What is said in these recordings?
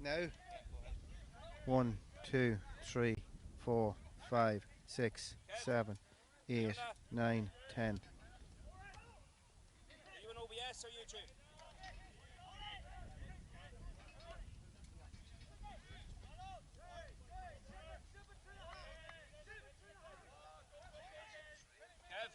Now. 1, 2, 3, 4, 5, 6, 7, 8, 9, 10. Are you an OBS or YouTube? Kev?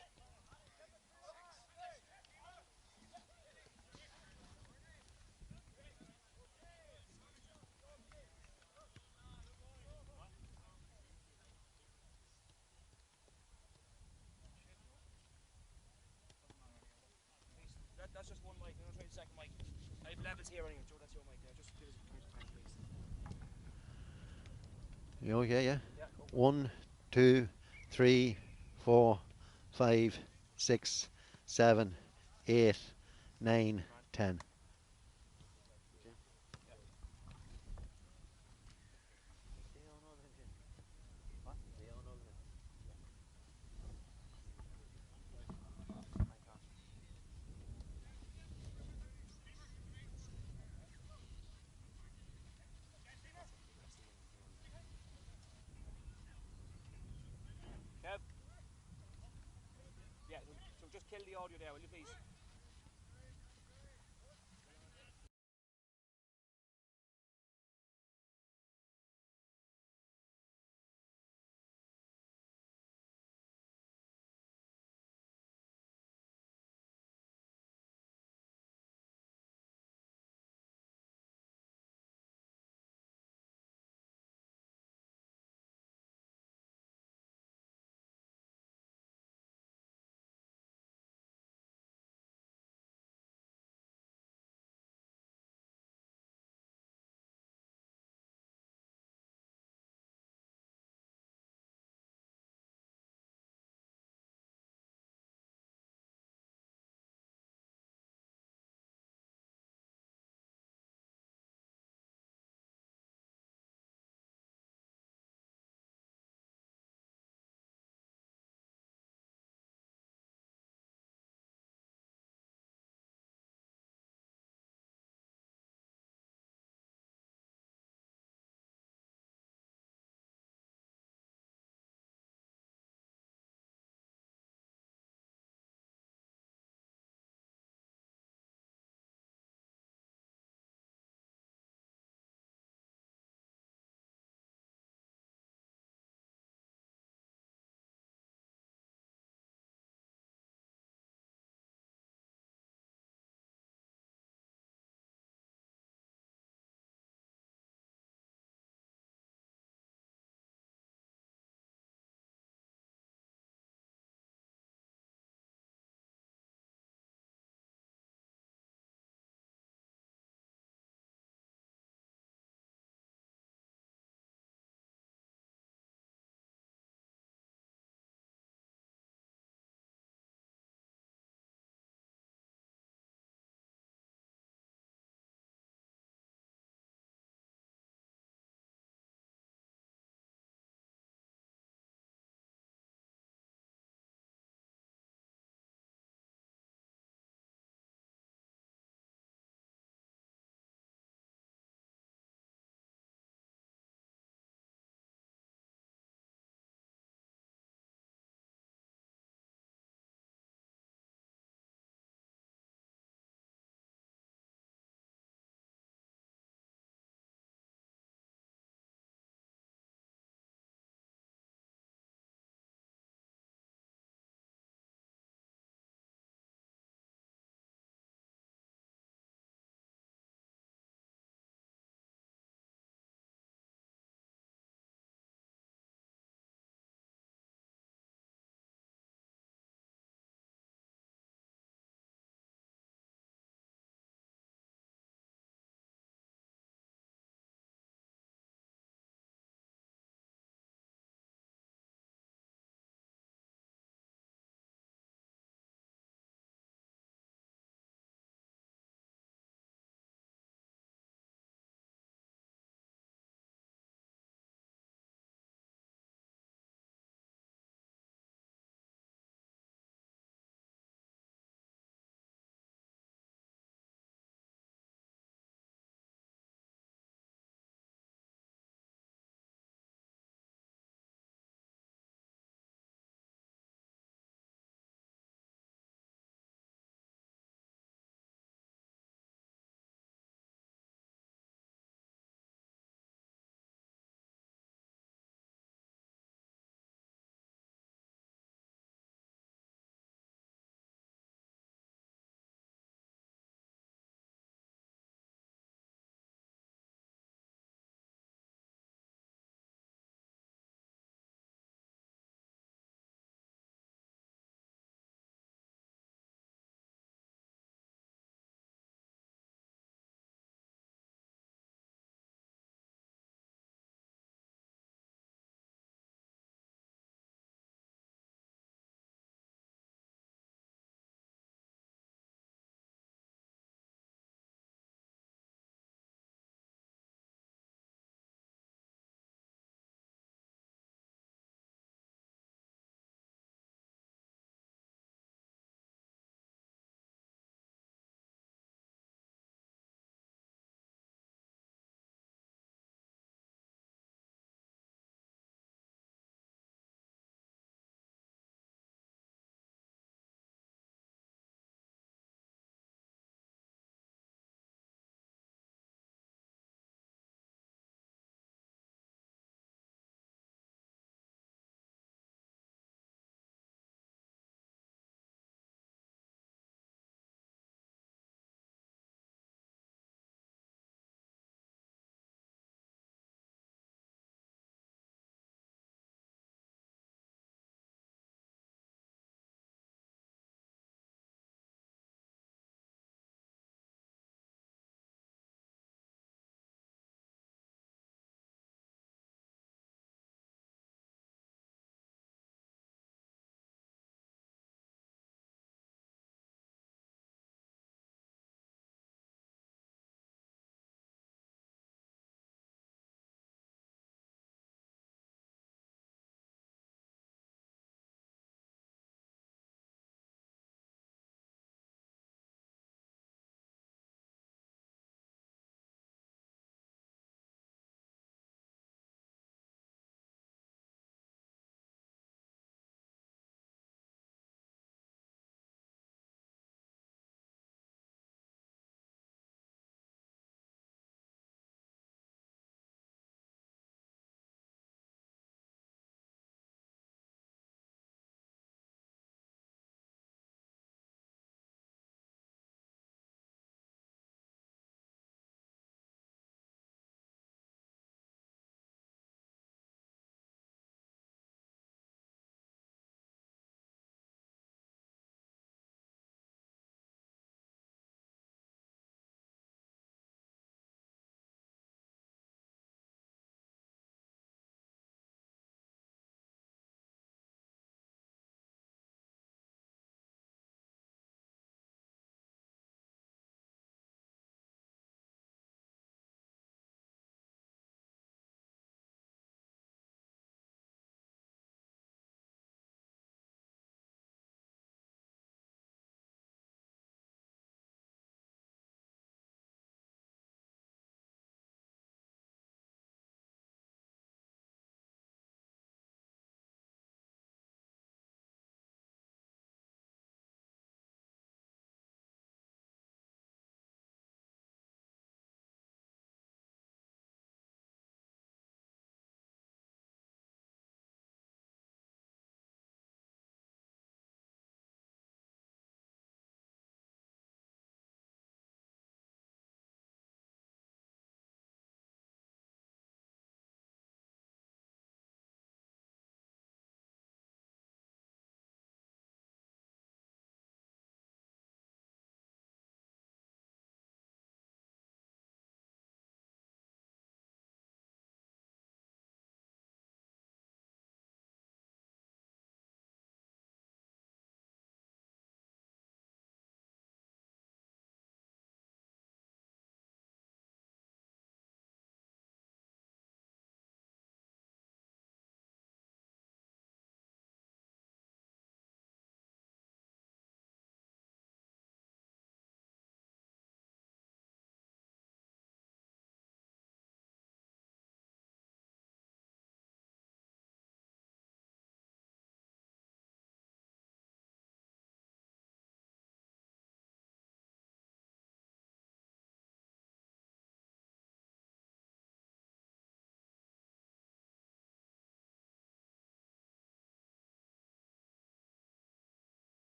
That's just one mic. I'm going to try the second mic. I have levels here anyway. Joe, that's your mic there. Just give us a point, please. You okay, yeah? Yeah, go. 1, 2, 3, 4, 5, 6, 7, 8, 9, 10. Kev? Yeah, so just kill the audio there, will you please?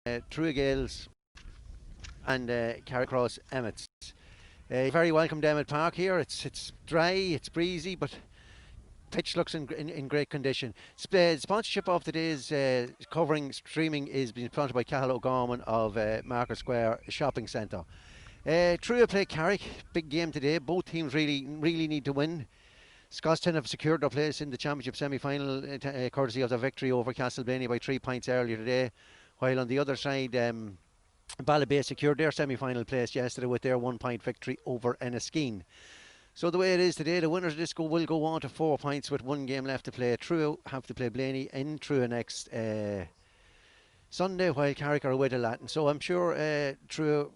Truagh Gaels and Carrickmacross Emmets. Very welcome to Emmett Park here. It's dry, it's breezy, but pitch looks in great condition. Sponsorship of today's covering streaming is being sponsored by Cahill O'Gorman of Market Square Shopping Centre. Truagh play Carrick, big game today. Both teams really need to win. Scotstown have secured their place in the championship semi-final courtesy of their victory over Castleblayney by 3 points earlier today, while on the other side Ballabay secured their semi-final place yesterday with their 1 point victory over Enniskeane. So the way it is today, the winners of this will go on to 4 points with 1 game left to play. Truagh have to play Blaney in Truagh next Sunday, while Carrick are away to Latin. So I'm sure Truagh,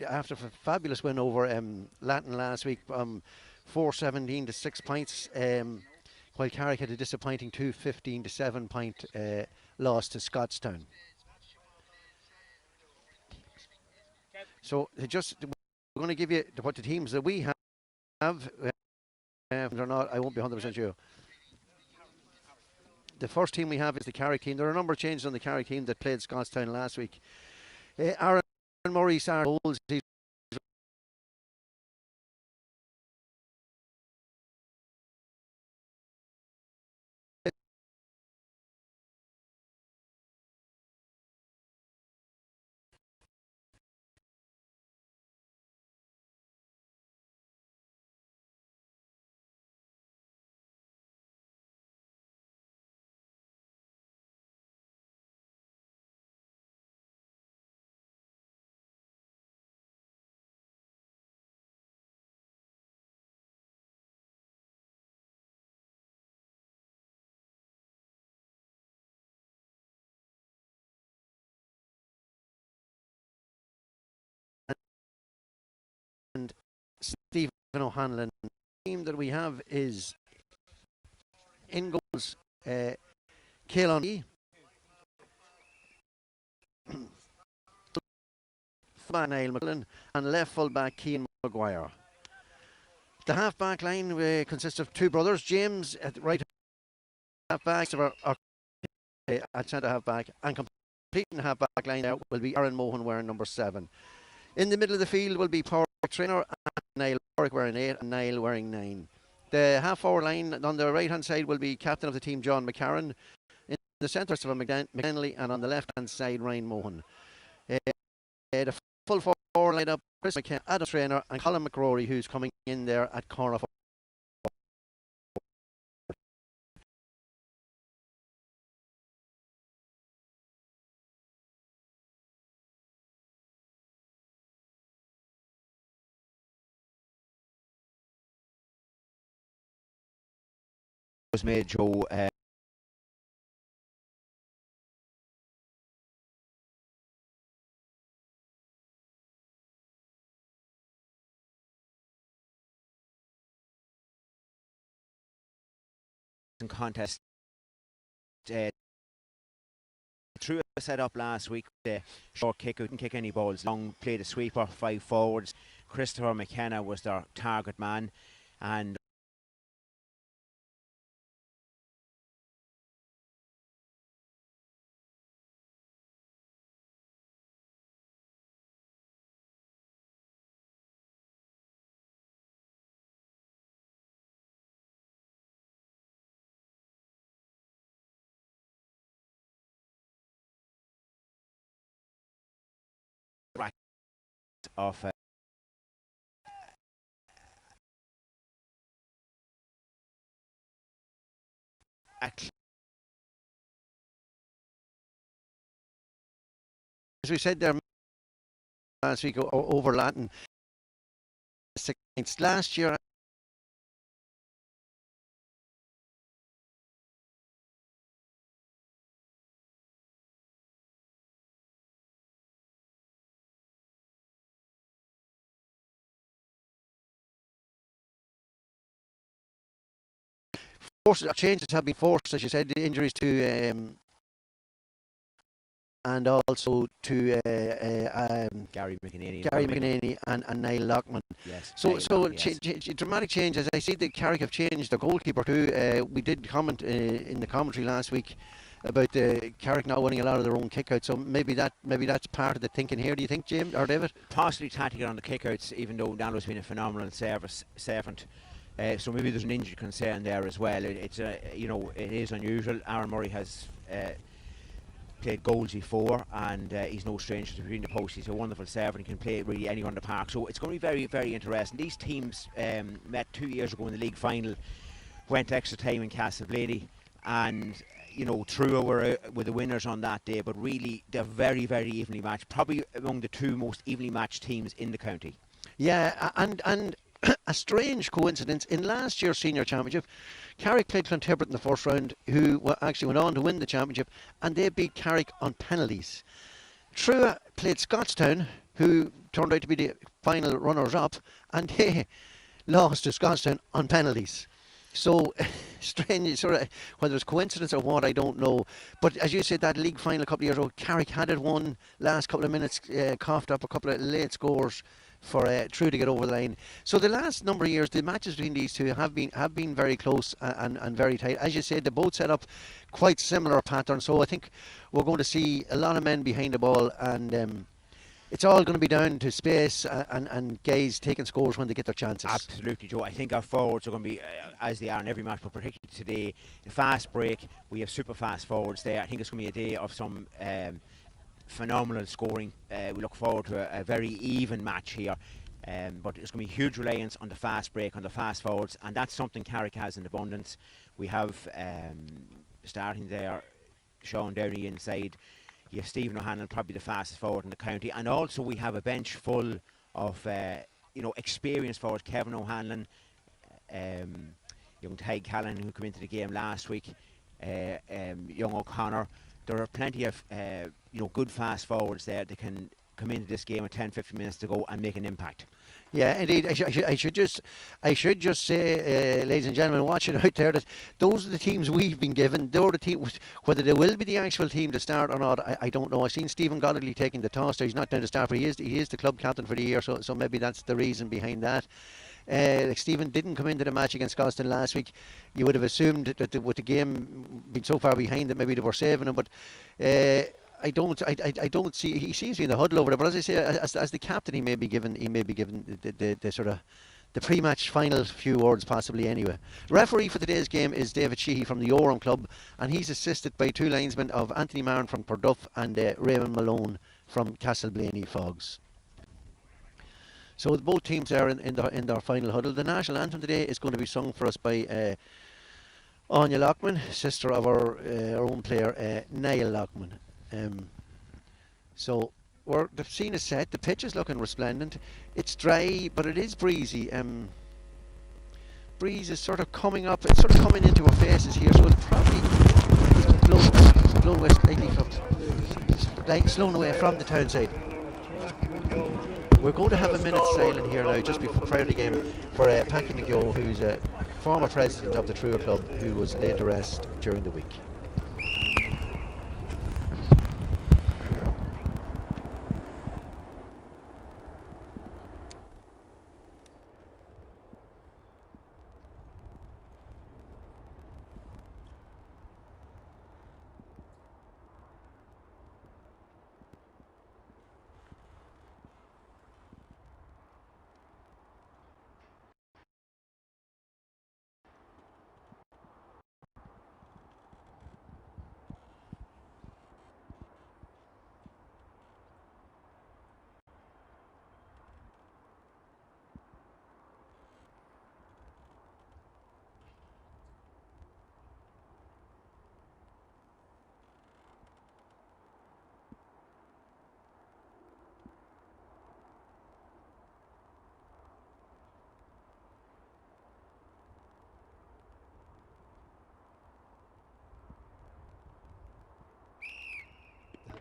after a fabulous win over Latin last week, 4-17 to 6 points, while Carrick had a disappointing 2-15 to 7 point loss to Scotstown. So we're going to give you what the teams that we have. Or not, I won't be 100% sure. The first team we have is the Carrick team. There are a number of changes on the Carrick team that played Scotstown last week. Aaron Murray started goals. He's and Stephen O'Hanlon. The team that we have is in goals Keelan, Niall McLean, and left full back Keane Maguire. The half back line consists of 2 brothers, James at right half back, at centre half back, and completing the half back line there will be Aaron Mohan wearing number 7. In the middle of the field will be Paul Trainer and Niall Warwick wearing 8 and Niall wearing 9. The half forward line on the right hand side will be captain of the team John McCarran. In the centre, Stephen McDaniel, and on the left hand side Ryan Mohan. The full forward line up: Chris McKenna, Adam Trainer, and Colin McRory, who's coming in there at corner forward. Was made Joe contest. Truagh set up last week with a short kick, couldn't kick any balls long, played a sweeper, 5 forwards. Christopher McKenna was their target man, and of as we said there last week over Latin, 6 points last year. Changes have been forced, as you said, the injuries to and also to Gary McEnany and Niall Lockman. Yes. So dramatic change. As I see, the Carrick have changed their goalkeeper too. We did comment in the commentary last week about Carrick not winning a lot of their own kickouts. So maybe that's part of the thinking here. Do you think, James or David? Possibly tactical on the kickouts, even though Nalo's been a phenomenal servant. So maybe there's an injury concern there as well. It's it is unusual. Aaron Murray has played goals before, and he's no stranger to between the posts. He's a wonderful servant. He can play really anywhere in the park. So it's going to be very, very interesting. These teams met 2 years ago in the league final, went extra time in Castleblaney, and Truagh were the winners on that day. But really, they're very, very evenly matched. Probably among the two most evenly matched teams in the county. Yeah, and a strange coincidence, in last year's senior championship, Carrick played Clontibbert in the first round, who actually went on to win the championship, and they beat Carrick on penalties. Truagh played Scottstown, who turned out to be the final runners-up, and they lost to Scottstown on penalties. So strange, sort of, whether it's coincidence or what, I don't know. But as you said, that league final a couple of years ago, Carrick had it won last couple of minutes, coughed up a couple of late scores for Truagh to get over the line. So the last number of years, the matches between these two have been very close and very tight. As you said, they both set up quite similar patterns. So I think we're going to see a lot of men behind the ball, and it's all going to be down to space and guys taking scores when they get their chances. Absolutely, Joe. I think our forwards are going to be, as they are in every match, but particularly today, the fast break. We have super fast forwards there. I think it's going to be a day of some phenomenal scoring. We look forward to a very even match here, but it's going to be huge reliance on the fast break, on the fast forwards, and that's something Carrick has in abundance. We have starting there Sean Downey inside. You have Stephen O'Hanlon, probably the fastest forward in the county, and also we have a bench full of experienced forwards. Kevin O'Hanlon, young Ty Callan, who came into the game last week, young O'Connor. There are plenty of good fast forwards there that can come into this game with 10-15 minutes to go and make an impact. Yeah, indeed. I should just say, ladies and gentlemen watching out there, that those are the teams we've been given. They're the teams. Whether they will be the actual team to start or not, I don't know. I've seen Stephen Goddardly taking the toss there. He's not down to start, but he is the club captain for the year, so maybe that's the reason behind that. Like Stephen didn't come into the match against Scotstoun last week. You would have assumed that with the game being so far behind that maybe they were saving him, but I don't see. He seems to be in the huddle over there. But as I say, as the captain, he may be given the sort of the pre-match final few words possibly anyway. Referee for today's game is David Sheehy from the Oran Club, and he's assisted by two linesmen of Anthony Marin from Porduff and Raymond Malone from Castleblaney Fogs. So both teams are in their final huddle. The national anthem today is going to be sung for us by Anya Lockman, sister of our own player Niall Lockman. So the scene is set. The pitch is looking resplendent. It's dry, but it is breezy. Breeze is sort of coming up. It's sort of coming into our faces here, so it's probably blown away slightly from, slowing away from the town side. We're going to have a minute silent here now, just before prior to the game, for Packy McGill, who's a former president of the Truagh Club, who was laid to rest during the week.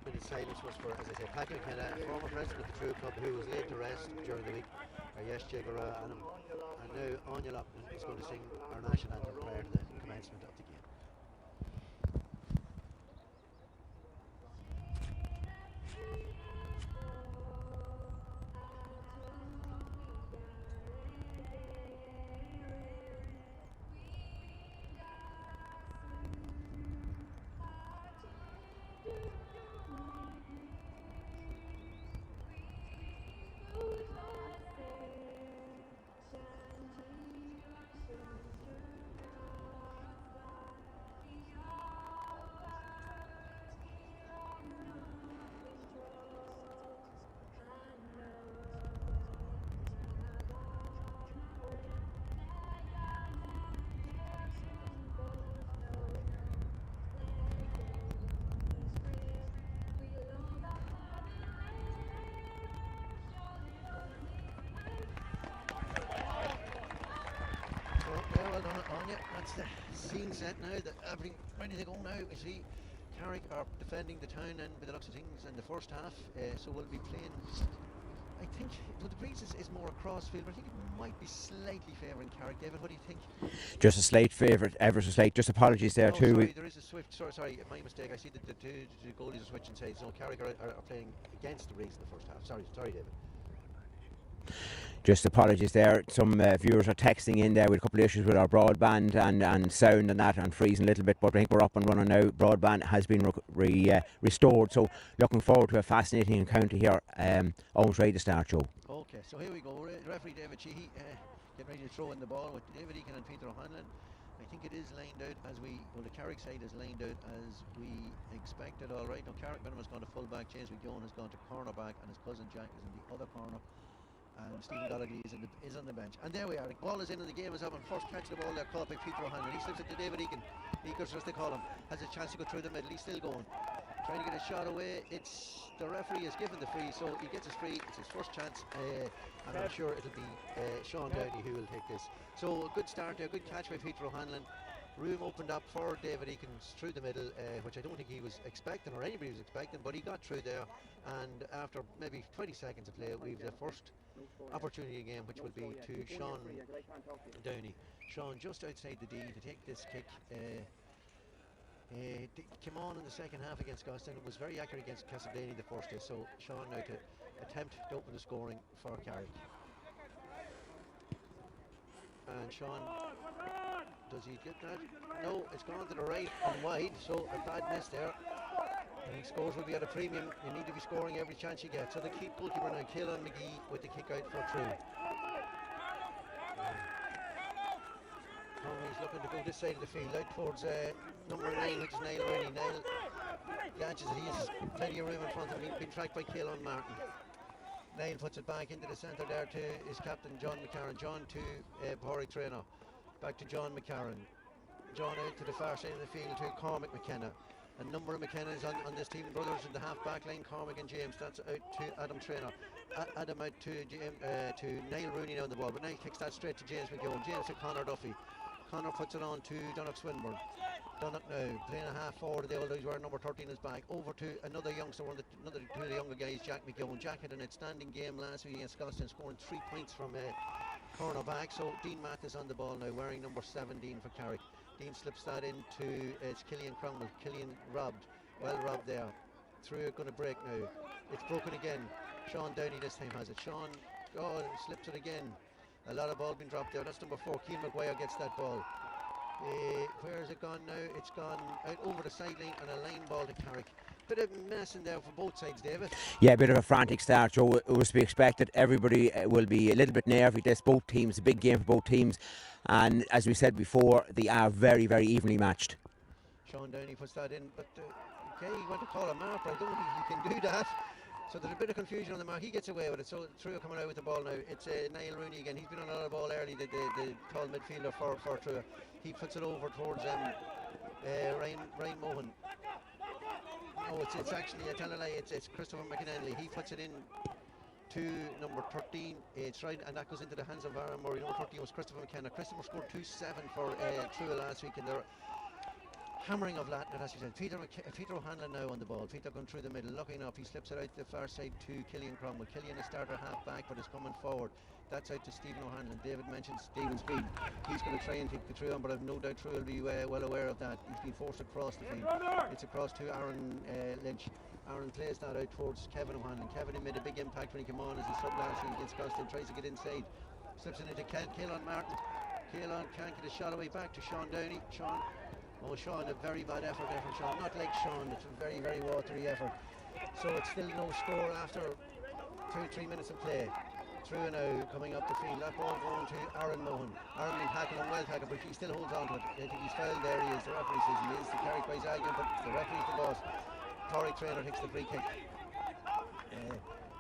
Minute silence was for, as I said, Packy McKenna, former president of the Truagh Club, who was laid to rest during the week. Yes, Jigara, and now Anya Lockman is going to sing our national anthem prior to the commencement of the game. Tanya, that's the scene set now. Everything ready to go now. We see Carrick are defending the town end by the looks of things in the first half. So we'll be playing. I think well, the breeze is more across field, but I think it might be slightly favouring Carrick. David, what do you think? Just a slight favourite, ever so slight. Just apologies there too. Sorry, there is a swift. Sorry, my mistake. I see that the two goalies are switching sides. No, Carrick are playing against the breeze in the first half. Sorry, David. Just apologies there. Some viewers are texting in there with a couple of issues with our broadband and sound and that, and freezing a little bit, but I think we're up and running now. Broadband has been restored, so looking forward to a fascinating encounter here. Almost ready to start, Joe. Okay, so here we go. Referee David Sheehy getting ready to throw in the ball with David Eakin and Peter O'Hanlon. I think it is lined out the Carrick side is lined out as we expected. All right, now Carrick Minimum has gone to full back, James McGowan has gone to corner back, and his cousin Jack is in the other corner. And Stephen Gallagher is on the bench. And there we are. The ball is in and the game is up. And first catch the ball there caught by Peter O'Hanlon. He slips it to David Eakin. Eakers, as they call him, has a chance to go through the middle. He's still going. Trying to get a shot away. It's the referee has given the free, so he gets his free. It's his first chance. And I'm sure it'll be Sean Downey who will take this. So a good start there. Good catch by Peter O'Hanlon. Room opened up for David Eakin through the middle, which I don't think he was expecting or anybody was expecting, but he got through there. And after maybe 20 seconds of play, we've the first opportunity again, which will be to Sean Downey. Sean just outside the D to take this kick. Came on in the second half against Gostin. It was very accurate against Casablanca the first day. So Sean now to attempt to open the scoring for Carrick. And Sean, does he get that? No, it's gone to the right and wide, so a bad miss there. And scores will be at a premium. You need to be scoring every chance you get. So the key goalkeeper now, Keelan McGee, with the kick out for Truagh. He's looking to go this side of the field, out towards number 9, which is Niall Rooney. Niall catches it. He has plenty of room in front of him. He's been tracked by Keelan Martin. Niall puts it back into the centre there to his captain John McCarran. John to Pádraig Traynor. Back to John McCarran. John out to the far side of the field to Cormac McKenna. A number of McKennas on this team. Brothers in the half back line, Cormac and James. That's out to Adam Traynor. Adam out to Niall Rooney now on the ball. But Niall kicks that straight to James McGowan. James to Conor Duffy. Conor puts it on to Donnock Swinburne. Donnock now playing a half forward. The old guys where number 13 is back. Over to another youngster, another two of the younger guys, Jack McGowan. Jack had an outstanding game last week against Scotland, scoring 3 points from corner back. So Dean Mathis on the ball now, wearing number 17 for Carrick. Dean slips that into it's Killian Cromwell. Killian robbed, well robbed there. Through going to break now. It's broken again. Sean Downey this time has it. Sean slips it again. A lot of ball being dropped there. That's number 4. Keane Maguire gets that ball. Where has it gone now? It's gone out over the sideline and a line ball to Carrick. Bit of mess in there for both sides, David. Yeah, a bit of a frantic start, Joe. It was to be expected. Everybody will be a little bit nervy. This both teams, a big game for both teams, and as we said before, they are very, very evenly matched. Sean Downey puts that in, but he went to call a mark, but I don't think he can do that. So there's a bit of confusion on the mark. He gets away with it. So Truagh coming out with the ball now. It's Niall Rooney again. He's been on another ball early, the tall midfielder for Truagh. He puts it over towards Ryan Mohan. No, it's actually, I tell a lie, it's Christopher McInerney. He puts it in to number 13. It's right, and that goes into the hands of Aaron Murray. Number 13 was Christopher McKenna. Christopher scored 2-7 for Truagh last week, and they're hammering of that, as you said. Peter O'Hanlon now on the ball. Peter going through the middle, looking up. He slips it out the far side to Killian Cromwell. Killian is starter half back, but is coming forward. That's out to Stephen O'Hanlon. David mentioned Stephen Speed. He's going to try and take the Truagh on, but I've no doubt Truagh will be well aware of that. He's been forced across the field. It's across to Aaron Lynch. Aaron plays that out towards Kevin O'Hanlon. Kevin made a big impact when he came on as he sub last week against Gostin. Tries to get inside. Slips it into Keelan Martin. Keelan can't get a shot away back to Sean Downey. Sean, a very bad effort there from Sean. Not like Sean, it's a very, very watery effort. So it's still no score after 2-3 minutes of play. Truagh now coming up the field. That ball going to Aaron Mohan. Aaron been tackled and well tackled, but he still holds on to it. I think he's fouled there. He is. The referee says he is. The Carrick boys arguing, but the referee's the boss. Pádraig Traynor takes the free kick.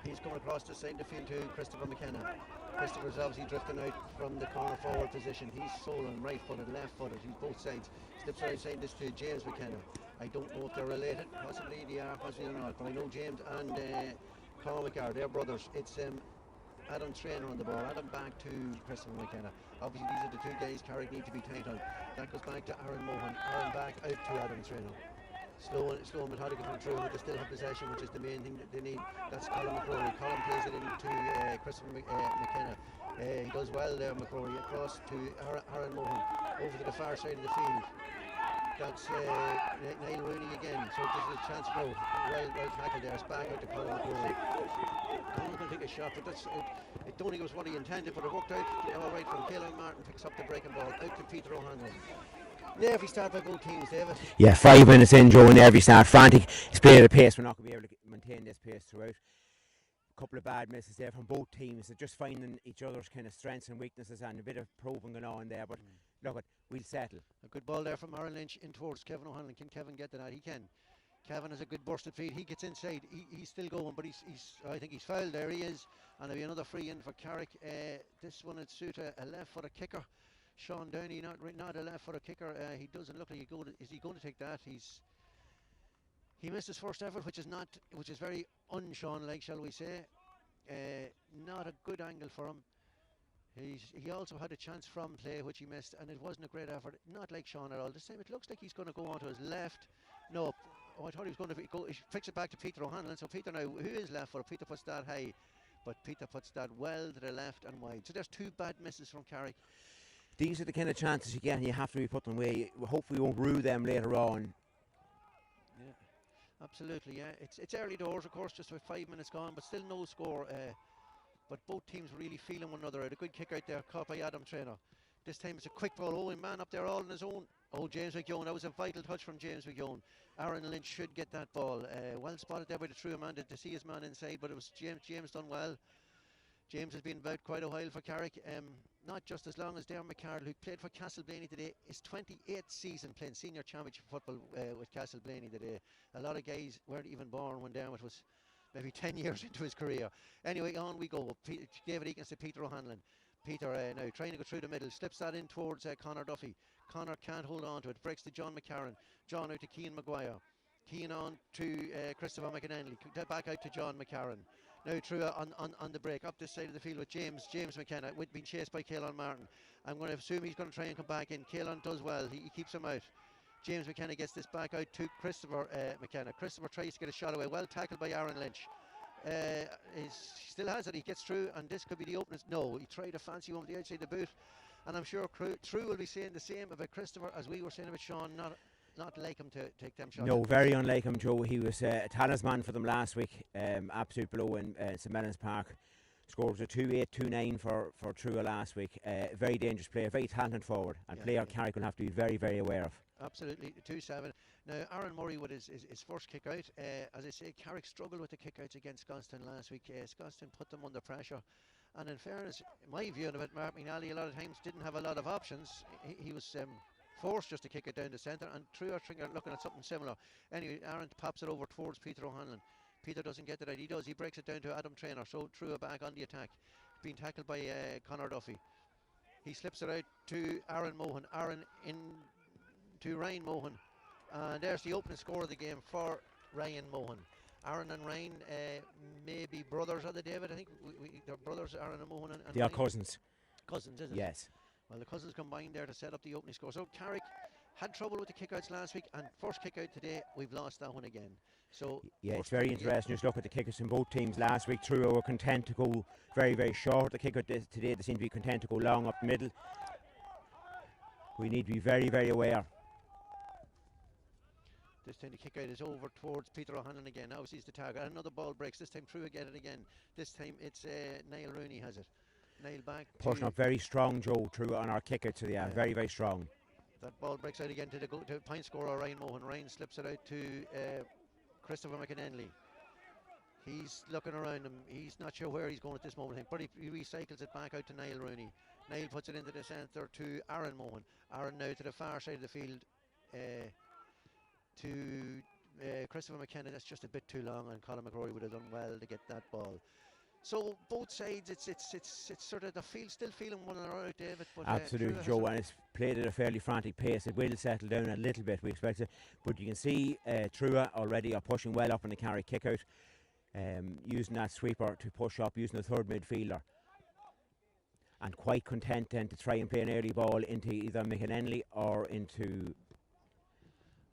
He's coming across the side of the field to Christopher McKenna. Christopher's obviously drifting out from the corner forward position. He's stolen right footed, left footed. He's both sides. Slips outside this to James McKenna. I don't know if they're related. Possibly they are, possibly they're not. But I know James and Cormac are. They're brothers. It's Adam Traynor on the ball. Adam back to Christopher McKenna. Obviously these are the two guys Carrick need to be tight on. That goes back to Aaron Mohan. Aaron back out to Adam Traynor. Slow and methodical from Truagh, but they still have possession, which is the main thing that they need. That's Colin McCrory. Colin plays it into Christopher McKenna. He does well there, McCrory, across to Aaron Mohan, over to the far side of the field. That's Niall Rooney again, so this is a chance to go. Well tackled there, it's back out to Colin McCrory. Colin's going to take a shot, but I don't think it was what he intended, but it worked out all right from Caelan Martin, picks up the breaking ball, out to Peter O'Hanlon. Nervy start by both teams, David. Yeah, 5 minutes in, Joe, and every start frantic. He's played at a pace. We're not going to be able to maintain this pace throughout. A couple of bad misses there from both teams. They're just finding each other's kind of strengths and weaknesses, and a bit of probing going on there. But look, we'll settle. A good ball there from Aaron Lynch in towards Kevin O'Hanlon. Can Kevin get to that? He can. Kevin has a good bursted feed. He gets inside. He's still going, but I think he's fouled there. He is, and there'll be another free in for Carrick. This one would suit a left-footed kicker. Sean Downey, not a left-footed kicker. He doesn't look like is he going to take that? He missed his first effort, which is very un-Sean-like, shall we say. Not a good angle for him. He also had a chance from play, which he missed, and it wasn't a great effort. Not like Sean at all. This time it looks like he's going to go on to his left. No, I thought he was going to go. He flicks it back to Peter O'Hanlon. So Peter now, who is left-footed? Peter puts that high, but Peter puts that well to the left and wide. So there's two bad misses from Carrick. These are the kind of chances you get, and you have to be putting away. Hopefully we won't rue them later on. Yeah, absolutely. Yeah, it's early doors, of course, just with 5 minutes gone, but still no score. But both teams really feeling one another. A good kick out there, caught by Adam Traynor. This time it's a quick ball. Owen man up there all on his own. Oh, James McGeown. That was a vital touch from James McGeown. Aaron Lynch should get that ball. Well spotted there by the Truagh man to see his man inside, but it was James done well. James has been about quite a while for Carrick. Not just as long as Darren McCardle, who played for Castleblaney today. His 28th season playing senior championship football with Castleblaney today. A lot of guys weren't even born when Dermot was maybe 10 years into his career. Anyway, on we go. David Eakins to Peter O'Hanlon. Peter now trying to go through the middle, slips that in towards Conor Duffy. Conor can't hold on to it, breaks to John McCarran. John out to Cian Maguire. Cian on to Christopher McAnally. Back out to John McCarran. Now Truagh on the break, up this side of the field with James McKenna, being chased by Caelan Martin. I'm going to assume he's going to try and come back in. Caelan does well, he keeps him out. James McKenna gets this back out to Christopher McKenna. Christopher tries to get a shot away, well tackled by Aaron Lynch. He still has it, he gets through, and this could be the opening. No, he tried a fancy one with the outside of the boot, and I'm sure Truagh will be saying the same about Christopher as we were saying about Sean. Not like him to take them shots. No, very unlike him, Joe. He was a talisman for them last week. Absolute blow in St Mellons Park. Scored a 2-8, 2-9 for Truagh last week. Very dangerous player, very talented forward, and player Carrick will have to be very, very aware of. Absolutely, 2-7. Now Aaron Murray with his first kick out. As I say, Carrick struggled with the kick outs against Scotstoun last week. Scotstoun put them under pressure, and in fairness, my view of it, Mark McNally a lot of times didn't have a lot of options. He was forced just to kick it down the centre, and Truagh are looking at something similar. Anyway, Aaron pops it over towards Peter O'Hanlon. Peter doesn't get to that. He does. He breaks it down to Adam Traynor. So Truagh back on the attack, being tackled by Conor Duffy. He slips it out to Aaron Mohan. Aaron in to Ryan Mohan, and there's the opening score of the game for Ryan Mohan. Aaron and Ryan may be brothers, are they, David? I think they're brothers, Aaron and Mohan. And they are cousins. Cousins, is it? Yes. Well, the cousins combined there to set up the opening score. So Carrick had trouble with the kickouts last week, and first kick out today, we've lost that one again. So yeah, it's very interesting. Just look at the kickers in both teams last week. Truagh were content to go very, very short. The kicker today, they seem to be content to go long up the middle. We need to be very, very aware. This time the kick out is over towards Peter O'Hanlon again. Now sees the target. Another ball breaks. This time Truagh get it again. This time it's Niall Rooney has it. Niall back. Pushing up very strong, Joe, Truagh on our kick out. So yeah, very, very strong. That ball breaks out again to the point scorer Ryan Mohan. Ryan slips it out to Christopher McAnally. He's looking around him. He's not sure where he's going at this moment, but he recycles it back out to Niall Rooney. Niall puts it into the centre to Aaron Mohan. Aaron now to the far side of the field to Christopher McKenna. That's just a bit too long, and Colin McCrory would have done well to get that ball. So both sides, it's sort of still feeling one another out, David. But absolutely, Joe, and it's played at a fairly frantic pace. It will settle down a little bit, we expect it, but you can see Truagh already are pushing well up in the Carrick kick out, using that sweeper to push up, using the third midfielder. and quite content then to try and play an early ball into either McAnenley or into.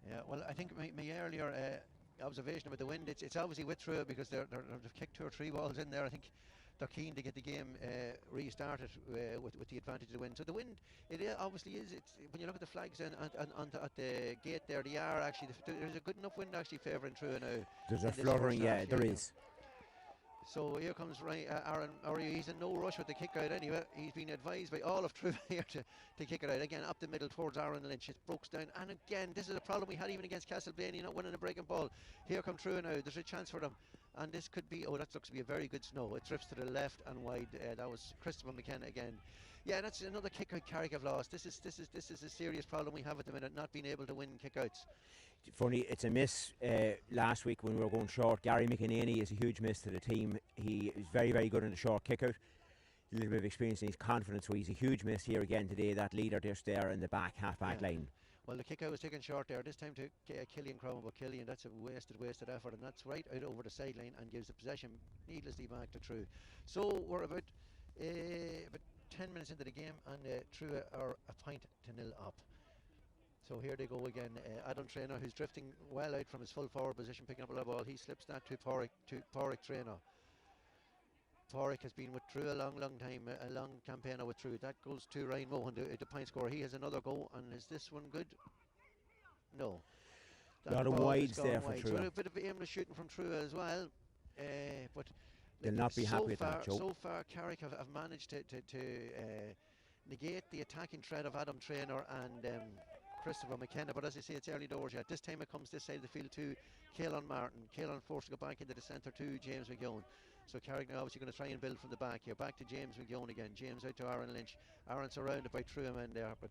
Yeah, well, I think my earlier observation about the wind, it's obviously with Truagh because they've kicked 2 or 3 balls in there. I think they're keen to get the game restarted with the advantage of the wind. So the wind, obviously is. When you look at the flags and at the gate there, they are actually, there's a good enough wind actually favouring Truagh now. There's a fluttering, yeah, there is. So here comes Aaron Murray. He's in no rush with the kick out anyway. He's been advised by all of Truagh here to kick it out. Again, up the middle towards Aaron Lynch. It breaks down. And again, this is a problem we had even against Castleblaney, not winning a breaking ball. Here come Truagh now. There's a chance for them. And this could be, that looks to be a very good snow. It drifts to the left and wide. That was Christopher McKenna again. Yeah, that's another kick out Carrick have lost. This is a serious problem we have at the minute, not being able to win kick outs. Funny, it's a miss last week when we were going short. Gary McInerney is a huge miss to the team. He is very, very good in the short kick out. A little bit of experience in his confidence, so he's a huge miss here again today. That leader just there in the back, half-back line. Well, the kick out was taken short there, this time to Killian Crowan, but Killian, that's a wasted effort, and that's right out over the sideline and gives the possession needlessly back to Truagh. So we're about 10 minutes into the game, and Truagh are 1-0 up. So here they go again. Adam Traynor, who's drifting well out from his full forward position, picking up a ball. He slips that to Pádraig Traynor. Pádraig has been with Truagh a long time, a long campaigner with Truagh. That goes to Ryan Mohan, the point scorer. He has another go, and is this one good? No. A lot of wides there for Truagh. So a bit of aimless shooting from Truagh as well. But they'll not be happy with that, Joe. So far, Carrick have managed to negate the attacking threat of Adam Traynor and Christopher McKenna, but as I say, it's early doors yet. This time it comes this side of the field to Caelan Martin. Caelan forced to go back into the centre to James McGowan. So Carrick now obviously going to try and build from the back here. Back to James McGowan again. James out to Aaron Lynch. Aaron surrounded by Truagh men there, but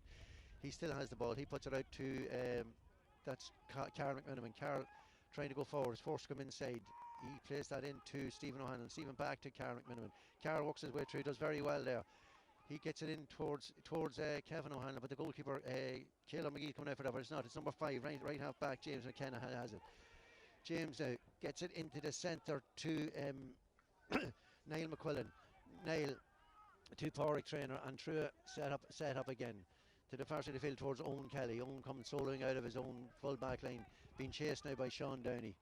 he still has the ball. He puts it out to that's Carl McMiniman. Carl trying to go forward, is forced to come inside. He plays that into Stephen O'Hanlon. Stephen back to Carl McMiniman. Carl works his way through, does very well there. He gets it in towards Kevin O'Hanlon, but the goalkeeper, Caelan McGee, coming out for that, but it's not. It's number 5, right half back, James McKenna has it. James now gets it into the centre to Niall McQuillan. Niall to Pádraig Traynor, and Truagh set up again to the far side of the field towards Owen Kelly. Owen coming soloing out of his own full back line, being chased now by Sean Downey.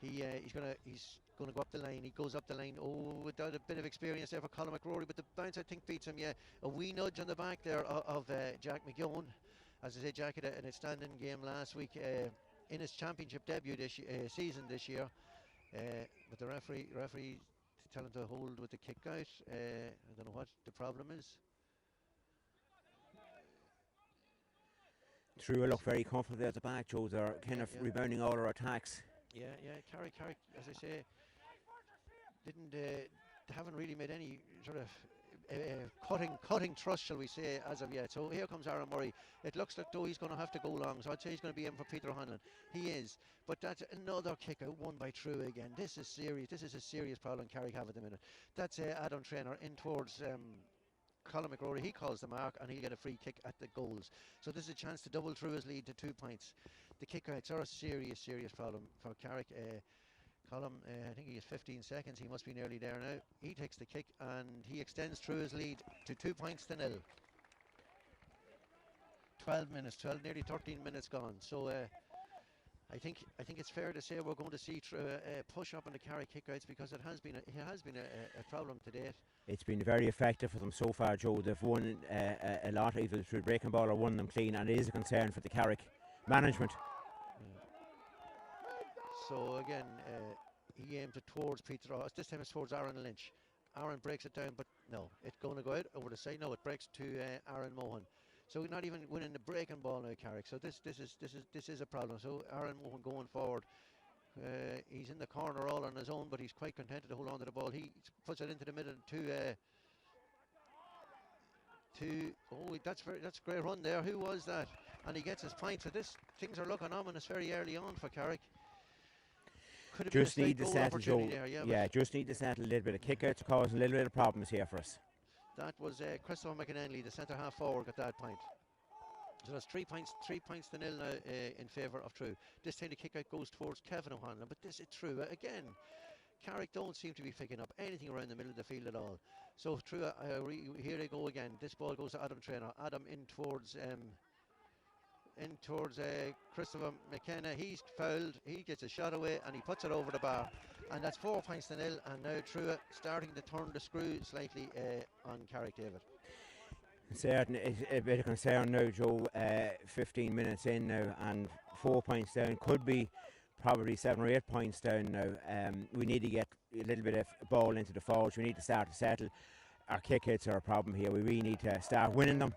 He's gonna go up the line. He goes up the line. Without a bit of experience there for Colin McRory, but the bounce I think beats him. Yeah, a wee nudge on the back there of Jack McGowan. As I say, Jack had an outstanding game last week in his championship debut season this year. But the referee tell him to hold with the kick out. I don't know what the problem is. Truagh look very comfortable at the back, Joe. They're kind of rebounding all our attacks. Yeah, Carrick, as I say, they haven't really made any sort of cutting thrust, shall we say, as of yet. So here comes Aaron Murray. It looks like though he's going to have to go long, so I'd say he's going to be in for Peter O'Hanlon. He is, but that's another kick out won by Truagh again. This is serious. This is a serious problem Carrick have at the minute. That's Adam Traynor in towards Colin McRory. He calls the mark and he'll get a free kick at the goals. So this is a chance to double Truagh's lead to 2 points. The kick outs are a serious problem for Carrick. Colin, I think he has 15 seconds. He must be nearly there now. He takes the kick and he extends Truagh's lead to 2 points to 0. 12 minutes, nearly 13 minutes gone. So I think it's fair to say we're going to see push up on the Carrick kickouts, because it has been a problem to date. It's been very effective for them so far, Joe. They've won a lot either through breaking ball or won them clean, and it is a concern for the Carrick management. So again, he aimed it towards Peter Ross. This time it's towards Aaron Lynch. Aaron breaks it down, but no, it's going to go out over the side. No, it breaks to Aaron Mohan. So we're not even winning the breaking ball now, Carrick. So this is a problem. So Aaron Mohan going forward. He's in the corner all on his own, but he's quite contented to hold on to the ball. He puts it into the middle that's a great run there. Who was that? And he gets his point. So things are looking ominous very early on for Carrick. Just need to settle, Joe. Yeah, just need to settle a little bit of kick-outs, causing a little bit of problems here for us. That was Christopher McAnenley, the centre half forward, got that point. So that's 3 points to 0 now in favour of Truagh. This time the kick out goes towards Kevin O'Hanlon, but this is Truagh again. Carrick don't seem to be picking up anything around the middle of the field at all. So Truagh, here they go again. This ball goes to Adam Traynor. Adam in towards Christopher McKenna. He's fouled. He gets a shot away and he puts it over the bar. And that's 4 points to nil. And now Truagh starting to turn the screw slightly on Carrick, David. Certain, it's a bit of concern now, Joe. 15 minutes in now and 4 points down. Could be probably 7 or 8 points down now. We need to get a little bit of ball into the forwards. We need to start to settle. Our kick hits are a problem here. We really need to start winning them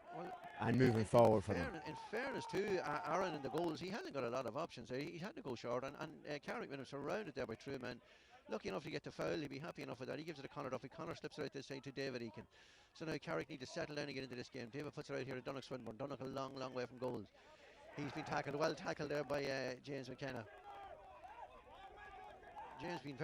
and moving forward for them. In fairness to Aaron in the goals, he hasn't got a lot of options. He had to go short, and Carrick, when surrounded there by Truagh men, lucky enough to get the foul, he'd be happy enough with that. He gives it to Conor Duffy. Conor slips it out this side to David Eakin. So now Carrick need to settle down and get into this game. David puts it out here to Donnoch Swinburne. Donnoch a long way from goals. He's been well tackled there by James McKenna. James been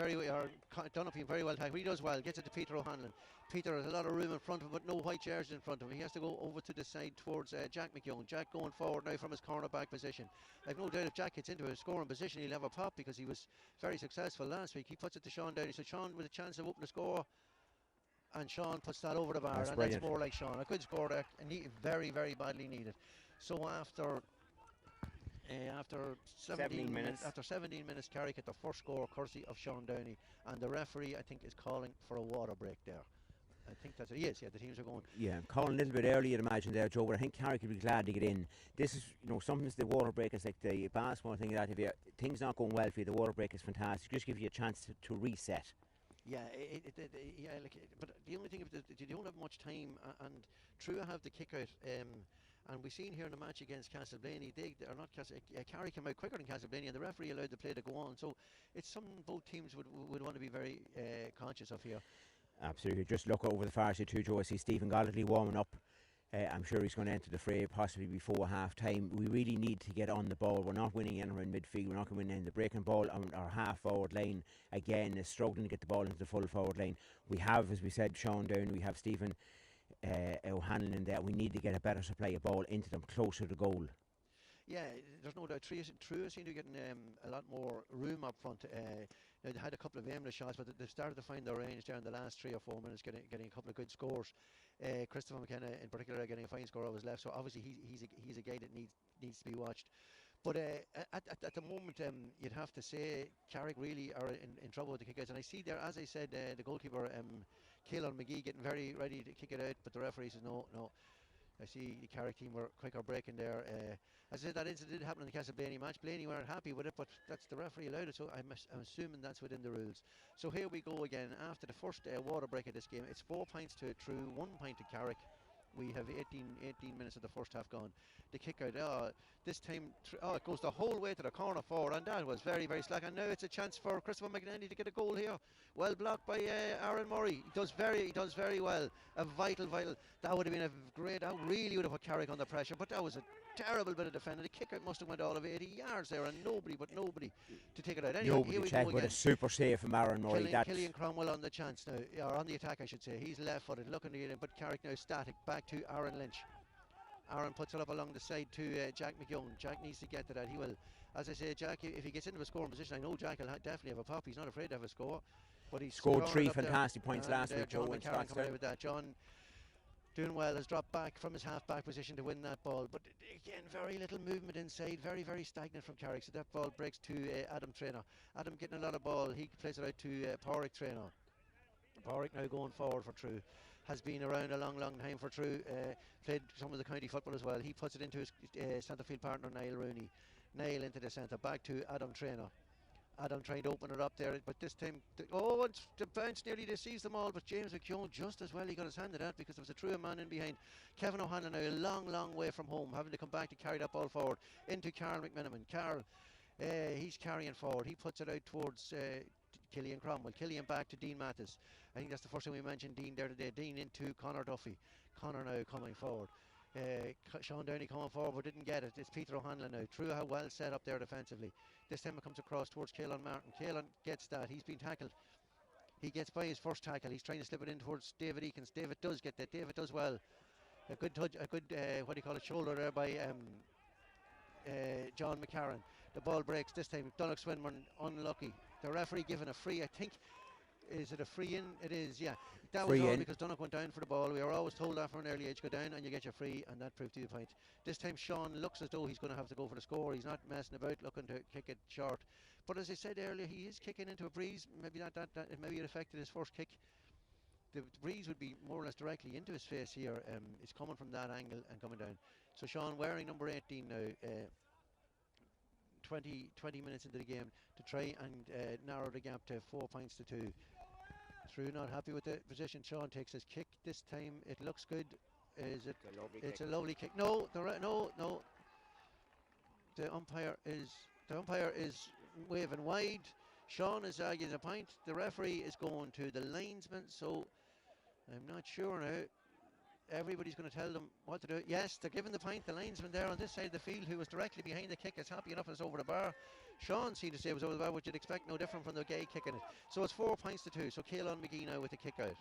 Donnoch been very well tackled. He does well, gets it to Peter O'Hanlon. Peter has a lot of room in front of him, but no white jerseys in front of him. He has to go over to the side towards Jack McYoung. Jack going forward now from his cornerback position. I've no doubt if Jack gets into a scoring position, he'll have a pop because he was very successful last week. He puts it to Sean Downey. So Sean with a chance of opening the score. And Sean puts that over the bar. That's more like Sean. A good score there, and very badly needed. So after 17 minutes, Carrick at the first score courtesy of Sean Downey, and the referee I think is calling for a water break there. I think that's it. Yes, the teams are going. Yeah, calling a little bit early, you'd imagine there, Joe, but I think Carrick would be glad to get in. This is, sometimes the water break is like the basketball thing that if things not going well for you, the water break is fantastic. Just give you a chance to reset. Yeah, but the only thing is that you don't have much time, and Truagh have the kick out. And we've seen here in the match against Castleblaney, Carrick came out quicker than Castleblaney, and the referee allowed the play to go on. So it's something both teams would want to be very conscious of here. Absolutely. Just look over the far side too, Joe. I see Stephen Gollaty warming up. I'm sure he's going to enter the fray possibly before half time. We really need to get on the ball. We're not winning in around midfield. We're not going to win in the breaking ball. Our half forward line again is struggling to get the ball into the full forward line. We have, as we said, Sean Down. We have Stephen O'Hanlon in there. We need to get a better supply of ball into them closer to goal. Yeah, there's no doubt. Truagh seem to be getting a lot more room up front. They had a couple of aimless shots, but they started to find their range there in the last 3 or 4 minutes, getting a couple of good scores. Christopher McKenna, in particular, getting a fine score of his left. So obviously he's a guy that needs to be watched. But at the moment, you'd have to say Carrick really are in trouble with the kickouts. And I see there, as I said, the goalkeeper, Keelan McGee, getting very ready to kick it out, but the referee says no. I see the Carrick team were quicker breaking there. As I said, that incident did happen in the Castleblaney match. Blaney weren't happy with it, but that's the referee allowed it, so I'm assuming that's within the rules. So here we go again. After the first water break of this game, it's 4 points to Truagh, 1 point to Carrick. We have 18 minutes of the first half gone. The kick out, this time, it goes the whole way to the corner forward, and that was very slack. And now it's a chance for Christopher McNandy to get a goal here. Well blocked by Aaron Murray. He does very well. A vital. That would have been a great. That really would have put Carrick under pressure. But that was a terrible bit of defending. The kick out must have went all of 80 yards there, and nobody to take it out. Anyway, nobody checked with a super save from Aaron Murray. Killian Cromwell on the chance now, or on the attack, I should say. He's left-footed, looking to get in, but Carrick now static. Back to Aaron Lynch. Aaron puts it up along the side to Jack McYoung. Jack needs to get to that. He will. As I say, Jack, if he gets into a scoring position, I know Jack will definitely have a pop. He's not afraid to have a score. But he's scored 3 fantastic points last week. John McCarran coming out with that. John doing well, has dropped back from his half-back position to win that ball. But again, very little movement inside. Very stagnant from Carrick. So that ball breaks to Adam Traynor. Adam getting a lot of ball. He plays it out to Pádraig Traynor. Pádraig now going forward for Truagh. Has been around a long time for Truagh. Played some of the county football as well. He puts it into his centre field partner Niall Rooney. Niall into the centre, back to Adam Traynor. Adam trying to open it up there, but this time, the bounce nearly deceives them all. But James McKeown just as well, he got his hand to that because there was a Truagh man in behind. Kevin O'Hanlon now a long way from home, having to come back to carry that ball forward into Carl McMenamin. Carl, he's carrying forward. He puts it out towards Killian Cromwell. Killian back to Dean Mathis. I think that's the first time we mentioned Dean there today. Dean into Conor Duffy. Conor now coming forward. Sean Downey coming forward but didn't get it. It's Peter O'Hanlon now. Truagh well set up there defensively. This time it comes across towards Caelan Martin. Caelan gets that. He's been tackled. He gets by his first tackle. He's trying to slip it in towards David Eakins. David does get that. David does well. A good touch, a good shoulder there by John McCarran. The ball breaks this time. Donnoch Swinburne unlucky. The referee given a free. I think is it a free in? It is, yeah. That Free was all in. because Donnock went down for the ball. We were always told that from an early age, go down and you get your free, and that proved to be the point. This time Sean looks as though he's going to have to go for the score. He's not messing about, looking to kick it short. But as I said earlier, he is kicking into a breeze. Maybe maybe it affected his first kick. The breeze would be more or less directly into his face here. It's coming from that angle and coming down. So Sean wearing number 18 now. 20 minutes into the game to try and narrow the gap to 4 points to 2. Truagh not happy with the position. Sean takes his kick. This time it looks good. Is it? It's a lovely kick. No, no. The umpire is waving wide. Sean is arguing a point. The referee is going to the linesman. So I'm not sure now. Everybody's going to tell them what to do. Yes, they're giving the point. The linesman there on this side of the field, who was directly behind the kick, is happy enough it's over the bar. Sean seemed to say it was over the bar, which you'd expect no different from the Gay kicking it. So it's 4 points to 2. So Caelan McGee now with the kick out.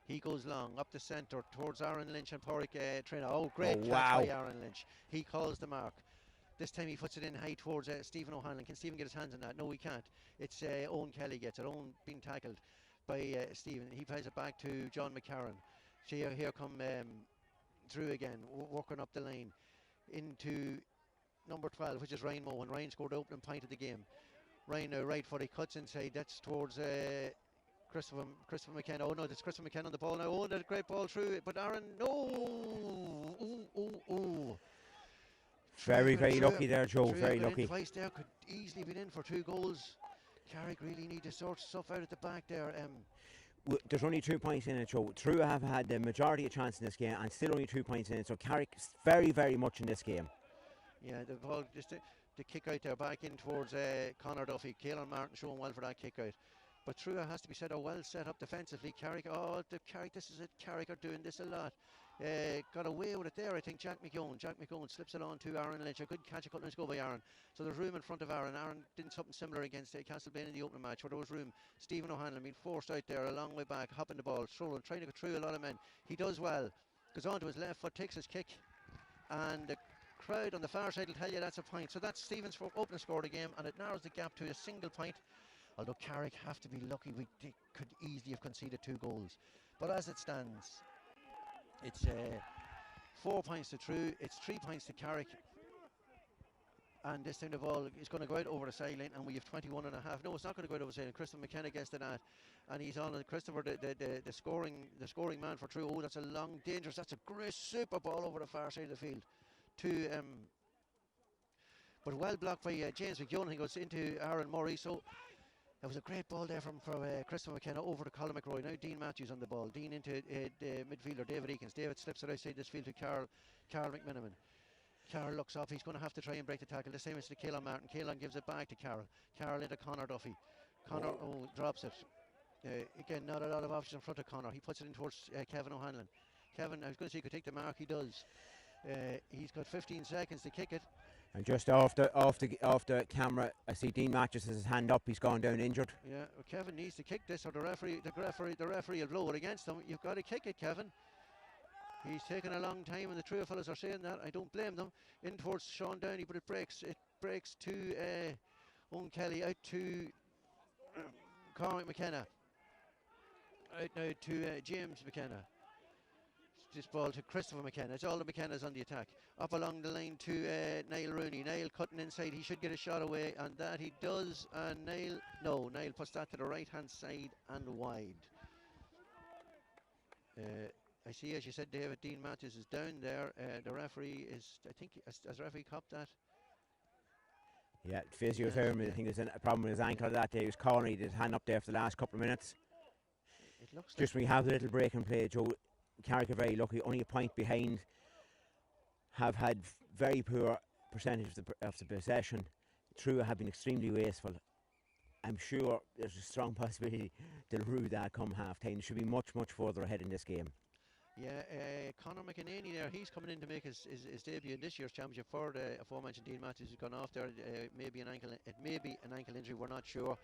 He goes long up the centre towards Aaron Lynch and Porrick Trina. Oh, great catch by Aaron Lynch. He calls the mark. This time he puts it in high towards Stephen O'Hanlon. Can Stephen get his hands on that? No, he can't. It's Owen Kelly gets it. Owen being tackled by Stephen. He plays it back to John McCarran. So here come Truagh again, working up the line into number 12, which is Ryan Mohan. Ryan scored the opening point of the game. Ryan now right foot, he cuts inside. That's towards Christopher McKenna. Oh no, that's Christopher McKenna on the ball now. Oh, that's a great ball through. But Aaron, no! Ooh. Very lucky there, Joe. Very lucky. Twice there, could easily been in for 2 goals. Carrick really need to sort stuff out at the back there. There's only 2 points in it, Joe. Truagh have had the majority of chance in this game and still only 2 points in it, so Carrick's very much in this game. Yeah, the ball, just the kick out there back in towards Conor Duffy. Caelan Martin showing well for that kick out. But Truagh has to be said, well set up defensively. Carrick, this is it. Carrick are doing this a lot. Got away with it there, I think. Jack McGowan slips it on to Aaron Lynch. A good catch, a couple of go by Aaron. So there's room in front of Aaron. Aaron did something similar against Castlebane in the opening match, where there was room. Stephen O'Hanlon being forced out there a long way back, hopping the ball, strolling, trying to go through a lot of men. He does well. Goes on to his left foot, takes his kick, and the crowd on the far side will tell you that's a point. So that's Stephen's opening score of the game, and it narrows the gap to a single point. Although Carrick have to be lucky, we could easily have conceded 2 goals. But as it stands, it's 4 points to Truagh, it's 3 points to Carrick. And this time the ball is going to go out over the sideline, and we have 21 and a half. No, it's not going to go out over the sideline. Christopher McKenna gets the net, and he's on. Christopher, the scoring man for Truagh. Oh, that's a long, dangerous. That's a great super ball over the far side of the field. But well blocked by James McGeown. He goes into Aaron Murray. So it was a great ball there from Christopher McKenna over to Colin McRoy. Now Dean Matthews on the ball. Dean into the midfielder David Eakins. David slips it outside this field to Carl McMiniman. Carl looks off. He's going to have to try and break the tackle. This time it's to Caelan Martin. Caelan gives it back to Carl. Carl into Conor Duffy. Conor drops it. Again, not a lot of options in front of Conor. He puts it in towards Kevin O'Hanlon. Kevin, I was going to say he could take the mark. He does. He's got 15 seconds to kick it. And just off the camera, I see Dean Matthews has his hand up. He's gone down injured. Yeah, well, Kevin needs to kick this, or the referee will blow it against him. You've got to kick it, Kevin. He's taken a long time, and the Truagh fellas are saying that. I don't blame them. In towards Sean Downey, but it breaks. It breaks to Owen Kelly, out to Cormac McKenna, out now to James McKenna. This ball to Christopher McKenna. It's all the McKennas on the attack. Up along the line to Niall Rooney. Niall cutting inside. He should get a shot away, and that he does. And Niall puts that to the right hand side and wide. I see, as you said, David, Dean Matthews is down there. The referee is, I think, has the referee copped that? Yeah, physiotherapy. I think there's a problem with his ankle that day. He was calling. He did his hand up there for the last couple of minutes. It looks just like when we have the little break in play, Joe. Carrick are very lucky, only a point behind, have had very poor percentage of the possession. Truagh have been extremely wasteful. I'm sure there's a strong possibility they'll rue that come half time. They should be much further ahead in this game. Yeah, Conor McInerney there, he's coming in to make his debut in this year's championship for the aforementioned Dean Matthews, who's gone off there. It may be an ankle injury, we're not sure.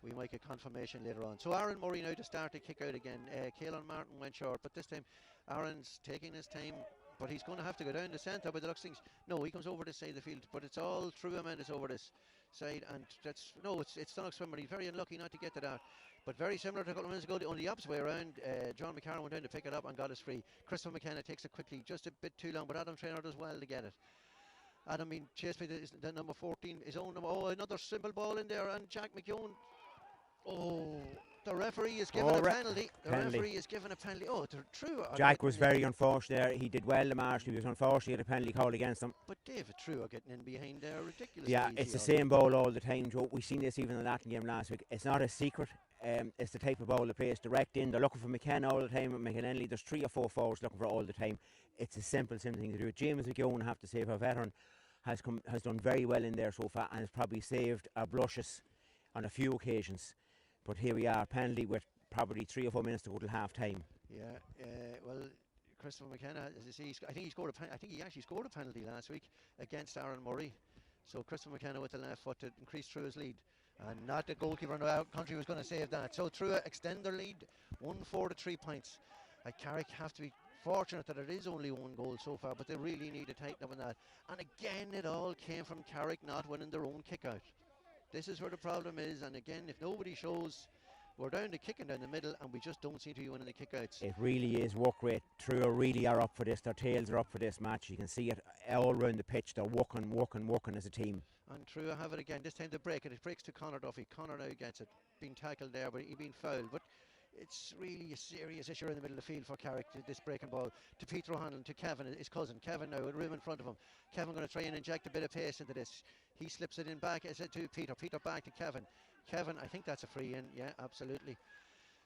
We might get confirmation later on. So Aaron Murray now to start the kick out again. Caelan Martin went short, but this time Aaron's taking his time, but he's going to have to go down the centre by the looks things. No, he comes over this side of the field, but it's all Truagh men is over this. side, and that's no, it's Donnock Swinburne. He's very unlucky not to get to that. But very similar to a couple of minutes ago, only the opposite way around. John McCarron went down to pick it up and got us free. Christopher McKenna takes it quickly, just a bit too long, but Adam Traynor does well to get it. Adam being chased by the number 14, his own number. Oh, another simple ball in there, and Jack McKeown. Oh, the referee is given a penalty. The referee is given a penalty. Oh, Truagh. Jack was very unfortunate there. He did well to Marshall. He was unfortunate he had a penalty called against him. But David Truagh getting in behind there, ridiculous. Yeah, it's the same ball all the time, Joe. We've seen this even in the Latin game last week. It's not a secret. It's the type of ball that plays direct in. They're looking for McKenna all the time at McKinley. There's 3 or 4 forwards looking for it all the time. It's a simple thing to do. James McKeown, I have to say, for a veteran, has done very well in there so far and has probably saved our blushes on a few occasions. But here we are, penalty with probably 3 or 4 minutes to go till half time. Yeah, well, Christopher McKenna, as you see, I think he actually scored a penalty last week against Aaron Murray. So Christopher McKenna with the left foot to increase Truagh's lead. And not the goalkeeper in the country was going to save that. So Truagh extend their lead 1-4 to 3 points. Carrick have to be fortunate that it is only 1 goal so far, but they really need to tighten up on that. And again, it all came from Carrick not winning their own kick out. This is where the problem is, and again, if nobody shows, we're down to kicking down the middle and we just don't seem to be winning the kick-outs. It really is work rate. Truagh really are up for this. Their tails are up for this match. You can see it all around the pitch. They're working as a team. And Truagh have it again. This time they break it. It breaks to Conor Duffy. Conor now gets it. Being tackled there, but he's been fouled. But it's really a serious issue in the middle of the field for Carrick, this breaking ball. To Peter O'Hanlon, to Kevin, his cousin. Kevin now with room in front of him. Kevin going to try and inject a bit of pace into this. He slips it in back, as I said, to Peter. Peter back to Kevin. Kevin, I think that's a free in. Yeah, absolutely.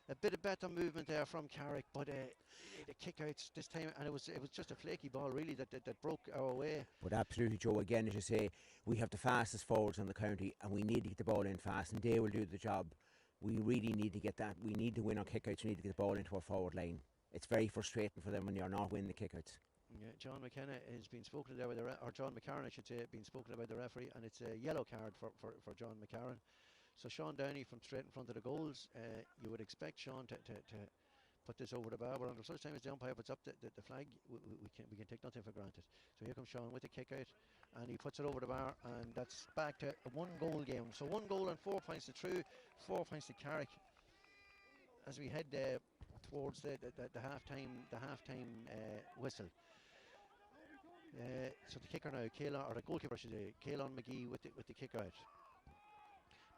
A bit of better movement there from Carrick, but the kick-outs this time, and it was just a flaky ball really that broke our way. But absolutely, Joe, again, as you say, we have the fastest forwards on the county and we need to get the ball in fast, and they will do the job. We really need to get that. We need to win on kick-outs. We need to get the ball into our forward line. It's very frustrating for them when you're not winning the kick-outs. Yeah, John McKenna has been spoken to there, or John McCarron, I should say, been spoken about the referee, and it's a yellow card for John McCarron. So Sean Downey from straight in front of the goals. You would expect Sean to put this over the bar, but until such time as the umpire puts up the flag, we can take nothing for granted. So here comes Sean with the kick out, and he puts it over the bar, and that's back to a 1-goal game. So 1 goal and 4 points to Truagh, 4 points to Carrick. As we head towards the half-time whistle. So the kicker now, or the goalkeeper should say, Caelan McGee with the kick out.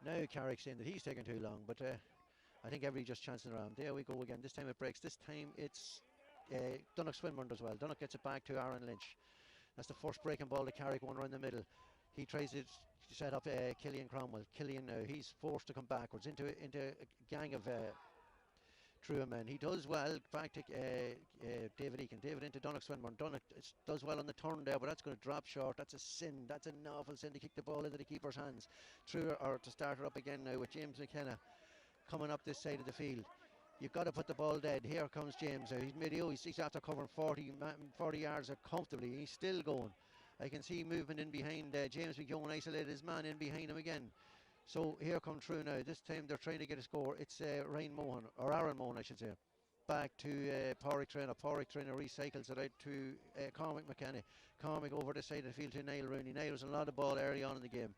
Now Carrick's saying that he's taking too long, but I think everybody just chancing around. There we go again. This time it breaks. This time it's Donnock Swinburne does well. Donnock gets it back to Aaron Lynch. That's the first breaking ball to Carrick, one around the middle. He tries to set up Killian Cromwell. Killian now, he's forced to come backwards into a gang of Truagh men. He does well back to David Eakin. David into Donnock Swinburne. Donnock does well on the turn there, but that's going to drop short. That's a sin. That's an awful sin to kick the ball into the keeper's hands. Truagh are to start her up again now with James McKenna coming up this side of the field. You've got to put the ball dead. Here comes James. He's mid-o. He's after covering 40 yards comfortably. He's still going. I can see movement in behind James McKeown, isolated his man in behind him again. So here come Truagh now. This time they're trying to get a score. It's Aaron Mohan, I should say. Back to Porrick Traynor. Porrick Traynor recycles it out to Cormac McKenna. Cormac over the side of the field to Niall Rooney. Niall was a lot of ball early on in the game.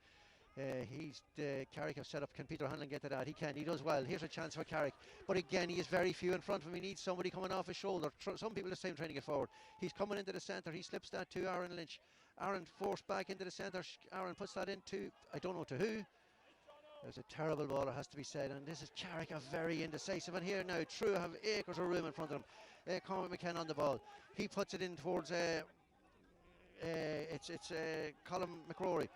Carrick have set up. Can Peter Hanlon get to that? He can. He does well. Here's a chance for Carrick. But again, he is very few in front of him. He needs somebody coming off his shoulder. Some people this time trying to get forward. He's coming into the centre. He slips that to Aaron Lynch. Aaron forced back into the centre. Aaron puts that into, I don't know to who. There's a terrible ball, it has to be said, and this is Carrick are very indecisive. And here now, Truagh have acres of room in front of them. Cormac McKenna on the ball. He puts it in towards Colin McCrory.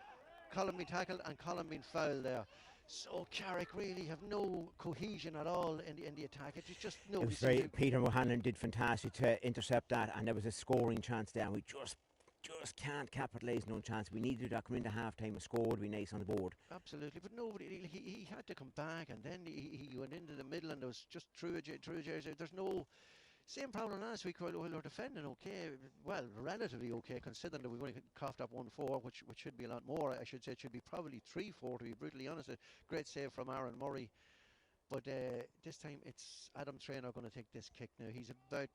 Colin being tackled and Colin being fouled there. So Carrick really have no cohesion at all in the attack. It's just no. Peter Mohanlon did fantastic to intercept that, and there was a scoring chance there. And we just can't capitalise no chance. We need to do that. Come into half time and score would be nice on the board. Absolutely, but nobody. He had to come back, and then he went into the middle, and there was just Truagh. There's no. Same problem last week while we were defending okay, well, relatively okay, considering that we've only coughed up 1-4, which should be a lot more. I should say it should be probably 3-4 to be brutally honest. A great save from Aaron Murray. But this time it's Adam Traynor going to take this kick now. He's about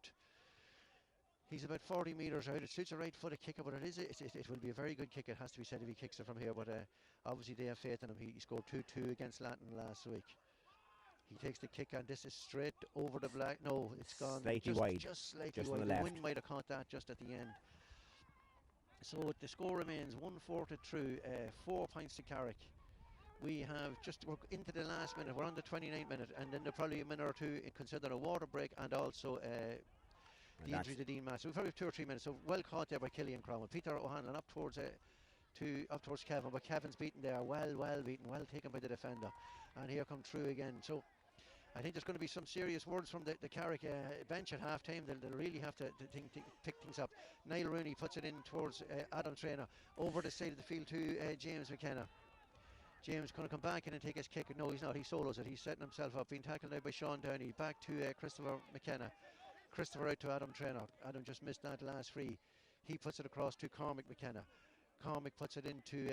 He's about 40 metres out. It suits a right-footed kicker, but it will be a very good kick. It has to be said if he kicks it from here. But obviously they have faith in him. He scored 2-2 against Lanton last week. He takes the kick, and this is straight over the black. No, it's gone slightly wide. Just slightly Just wide. on The the wind left. might have caught that just at the end. So the score remains 1-4 to Truagh, 4 points to Carrick. We're into the last minute. We're on the 29th minute, and then there's probably a minute or two considered a water break, and also the injury to Dean Mass. So we've probably 2 or 3 minutes. So well caught there by Killian Cromwell. Peter O'Hanlon up towards Kevin, but Kevin's beaten there. Well beaten, well taken by the defender. And here come Truagh again. So I think there's going to be some serious words from the Carrick bench at half time. They'll really have to pick things up. Niall Rooney puts it in towards Adam Traynor, over the side of the field to James McKenna. James going to come back in and take his kick. No, he's not. He solos it. He's setting himself up. Being tackled now by Sean Downey. Back to Christopher McKenna. Christopher out to Adam Traynor. Adam just missed that last free. He puts it across to Cormac McKenna. Cormac puts it into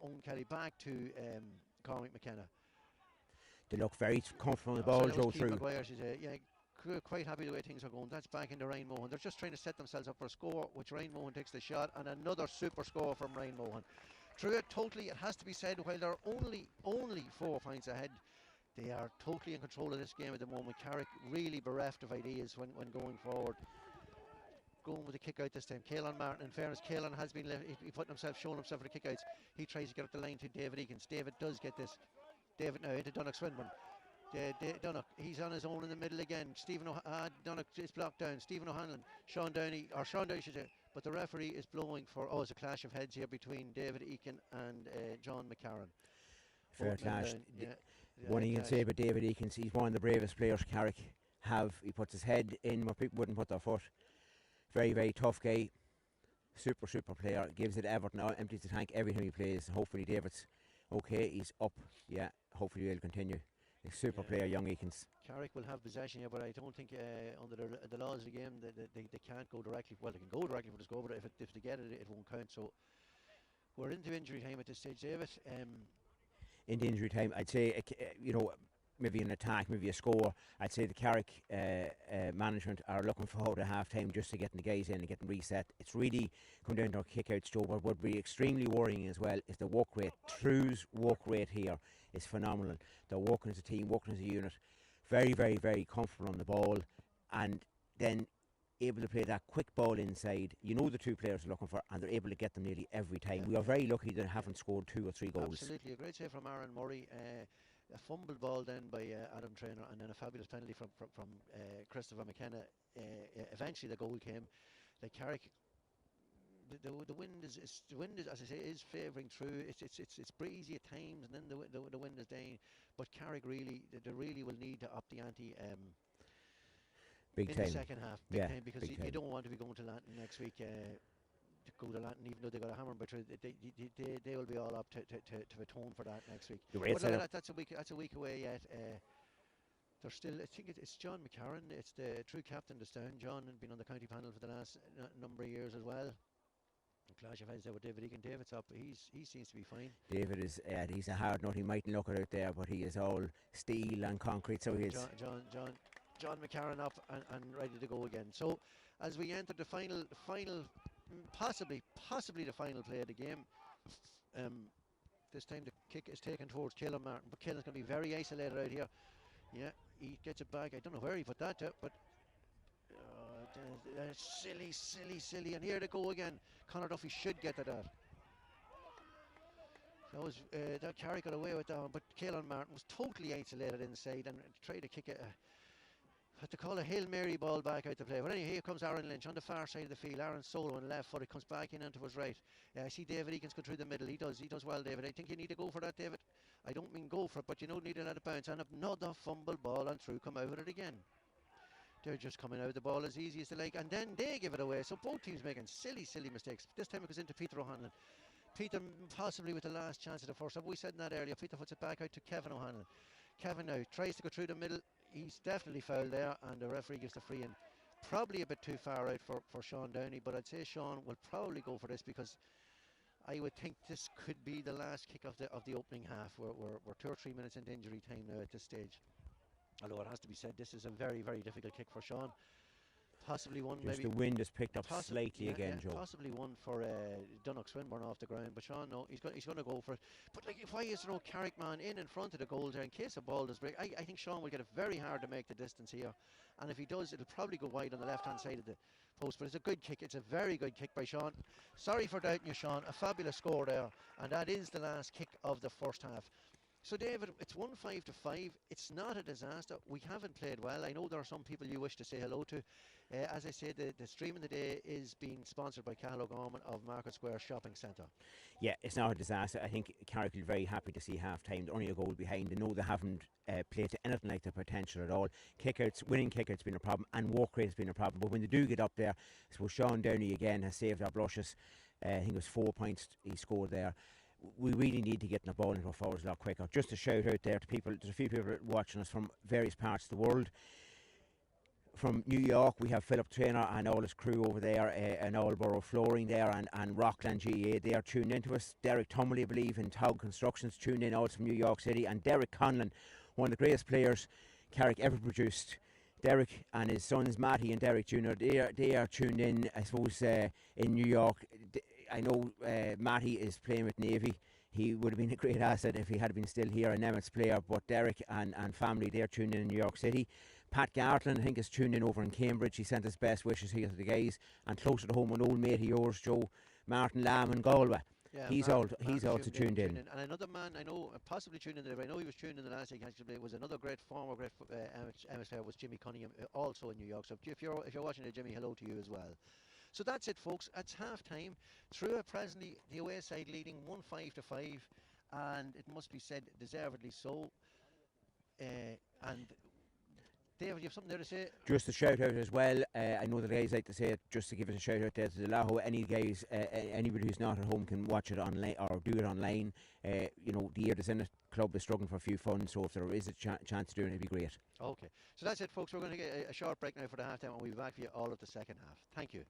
Owen Kelly. Back to Cormac McKenna. They look very comfortable on the ball, Joe. Through. Quite happy the way things are going. That's back into Ryan Mohan. They're just trying to set themselves up for a score, which Ryan Mohan takes the shot, and another super score from Ryan Mohan. Truagh totally, it has to be said, while they're only 4 points ahead, they are totally in control of this game at the moment. Carrick really bereft of ideas when going forward. Going with the kick out this time. Caelan Martin, in fairness, Caelan has been showing himself for the kick outs. He tries to get up the line to David Eakins. David does get this. David now into Donnock Swinburne. Donnock, he's on his own in the middle again. Donnock is blocked down. Stephen O'Hanlon, Sean Downey should say, but the referee is blowing for, it's a clash of heads here between David Eakin and John McCarran. Fair clash. One thing you can say about David Eakins, he's one of the bravest players Carrick have. He puts his head in where people wouldn't put their foot. Very, very tough guy. Super player. Gives it to Everton, empties the tank every time he plays. Hopefully David's okay, he's up. Yeah, hopefully he'll continue. A super player, young Eakins. Carrick will have possession here, but I don't think under the laws of the game they can't go directly. Well, they can go directly for the score, but if they get it, it won't count. So we're into injury time at this stage, David. Into injury time, I'd say, maybe an attack, maybe a score. I'd say the Carrick management are looking forward to half time just to getting the guys in and getting reset. It's really come down to our kick outs, Joe. What would be extremely worrying as well is the walk rate. True's walk rate here is phenomenal. They're walking as a team, walking as a unit. Very, very, very comfortable on the ball, and then able to play that quick ball inside. You know the two players are looking for, and they're able to get them nearly every time. We are very lucky that they haven't scored 2 or 3 goals. Absolutely, a great save from Aaron Murray. A fumbled ball then by Adam Traynor, and then a fabulous penalty from Christopher McKenna. Eventually the goal came. The Carrick, the wind is as I say is favouring Truagh. It's breezy at times, and then the wind is dying. But Carrick they really will need to up the ante. Big in time. The second half, big time, because big you time. don't want to be going to Lanton next week. To go to Lanton, even though they got a hammer, but they will be all up to atone for that next week. But that's a week away yet. There's still, I think it's John McCarran. It's the true captain this town. John had been on the county panel for the last number of years as well. Clash of heads there with David Egan. David's up. He seems to be fine. David is he's a hard nut. He mightn't look it out there, but he is all steel and concrete. So he is. John McCarran up and ready to go again. So as we enter the final, possibly the final play of the game. This time the kick is taken towards Caelan Martin, but Caelan's going to be very isolated out here. Yeah, he gets it back. I don't know where he put that to, but silly. And here they go again. Conor Duffy should get to that. That Carrick got away with that one, but Caelan Martin was totally isolated inside and tried to kick it. Had to call a Hail Mary ball back out to play. But anyway, here comes Aaron Lynch on the far side of the field. Aaron solo on the left foot. He comes back in onto his right. I see David Eakins go through the middle. He does well, David. I think you need to go for that, David. I don't mean go for it, but you need to let it bounce. And another fumble ball, and through come out with it again. They're just coming out of the ball as easy as they like, and then they give it away. So both teams making silly mistakes. This time it goes into Peter O'Hanlon. Peter possibly with the last chance of the first half. We said that earlier. Peter puts it back out to Kevin O'Hanlon. Kevin now tries to go through the middle. He's definitely fouled there, and the referee gives the free in. Probably a bit too far out for Sean Downey, but I'd say Sean will probably go for this, because I would think this could be the last kick of the opening half. We're 2 or 3 minutes into injury time now at this stage. Although it has to be said, this is a very, very difficult kick for Sean. Possibly one, Just maybe. the wind has picked up slightly again, Joe. Possibly one for Dunnock Swinburne off the ground, but Sean, no, he's going to go for it. But like, why is there no Carrickman in front of the goal there in case a ball does break? I think Sean will get it very hard to make the distance here, and if he does, it'll probably go wide on the left-hand side of the post. But it's a good kick. It's a very good kick by Sean. Sorry for doubting you, Sean. A fabulous score there, and that is the last kick of the first half. So David, it's 1-5 to 5. It's not a disaster. We haven't played well. I know there are some people you wish to say hello to. As I said, the stream of the day is being sponsored by Cahill O'Gorman of Market Square Shopping Centre. Yeah, it's not a disaster. I think Carrick will be very happy to see half-time. They're only a goal behind. They know they haven't played to anything like their potential at all. Winning kickouts been a problem, and walk rate has been a problem. But when they do get up there, I suppose Sean Downey again has saved our blushes. I think it was 4 points he scored there. We really need to get the ball into our forwards a lot quicker. Just a shout out there to people. There's a few people watching us from various parts of the world. From New York, we have Philip Traynor and all his crew over there, and Allborough Flooring there, and Rockland GA. They are tuned into us. Derek Tumley, I believe, in Tog Constructions, tuned in also from New York City. And Derek Conlon, one of the greatest players Carrick ever produced. Derek and his sons, Matty and Derek Jr., they are tuned in, I suppose, in New York. I know Matty is playing with Navy. He would have been a great asset if he had been still here, an Emmets player. But Derek and family, they're tuned in New York City. Pat Gartland, I think, is tuned in over in Cambridge. He sent his best wishes here to the guys. And closer to home, an old mate of yours, Joe, Martin Lamb in Galway. Yeah, he's also tuned in. And another man I know, possibly tuned in. I know he was tuned in the last week. Actually, it was another former great Emmets player was Jimmy Cunningham, also in New York. So if you're watching it, Jimmy, hello to you as well. So that's it, folks. It's half time. Truagh presently the away side leading 1-5 to 5, and it must be said deservedly so. And David, you have something there to say? Just a shout out as well. I know the guys like to say it, just to give us a shout out there to the Laho. Any guys, anybody who's not at home can watch it online or do it online. You know, the Ear Senate Club is struggling for a few funds, so if there is a chance to do it, it'd be great. Okay, so that's it, folks. We're going to get a short break now for the half time, and we'll be back for you all of the second half. Thank you.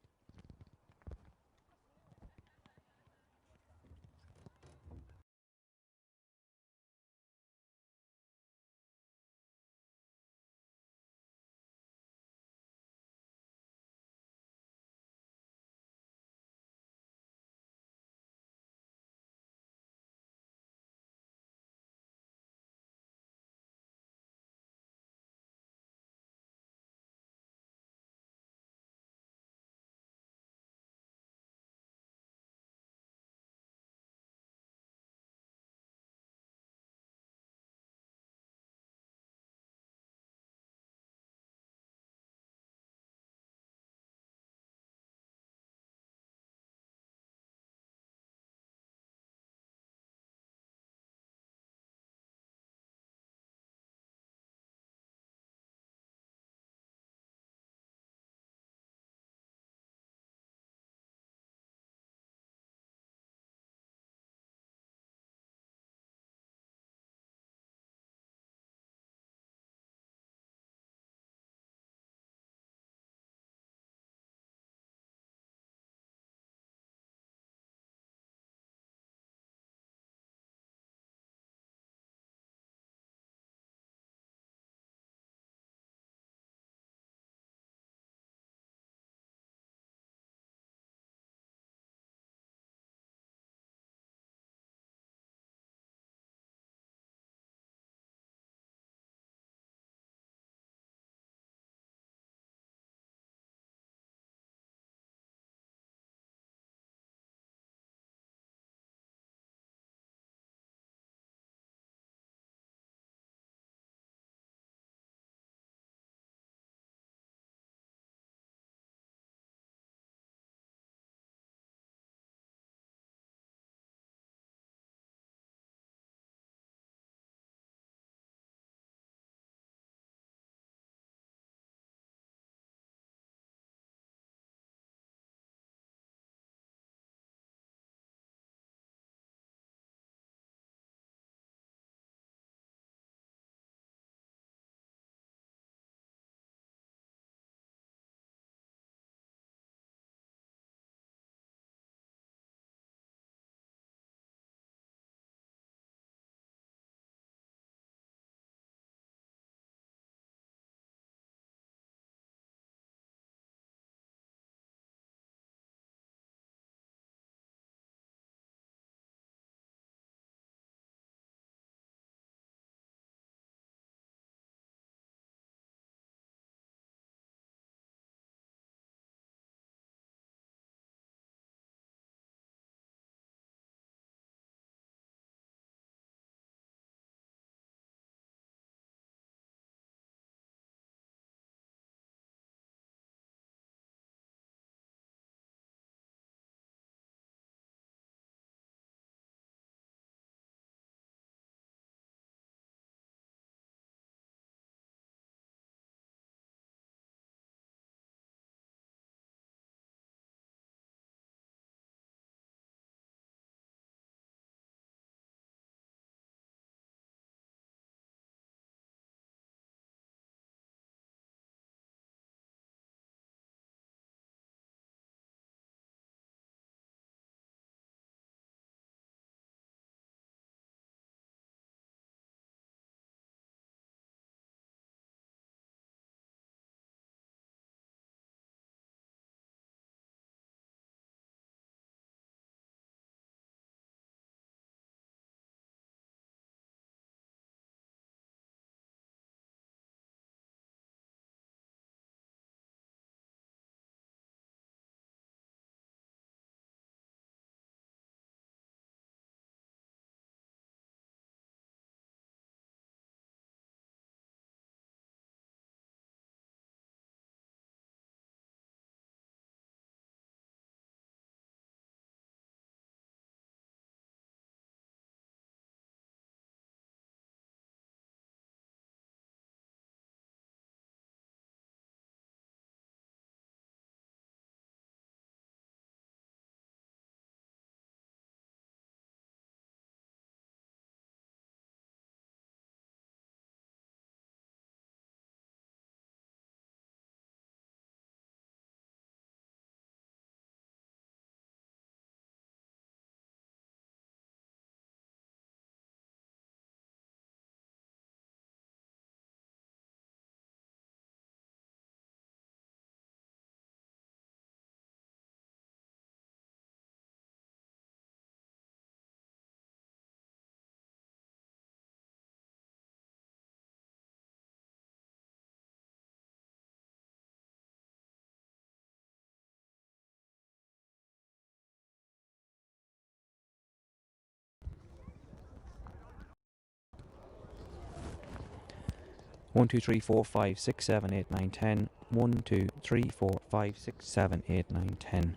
1, 2, 3, 4, 5, 6, 7, 8, 9, 10. 1, 2, 3, 4, 5, 6, 7, 8, 9, 10.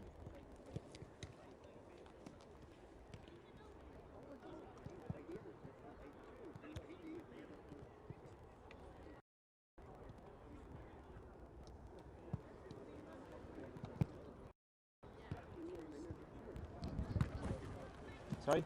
Sorry?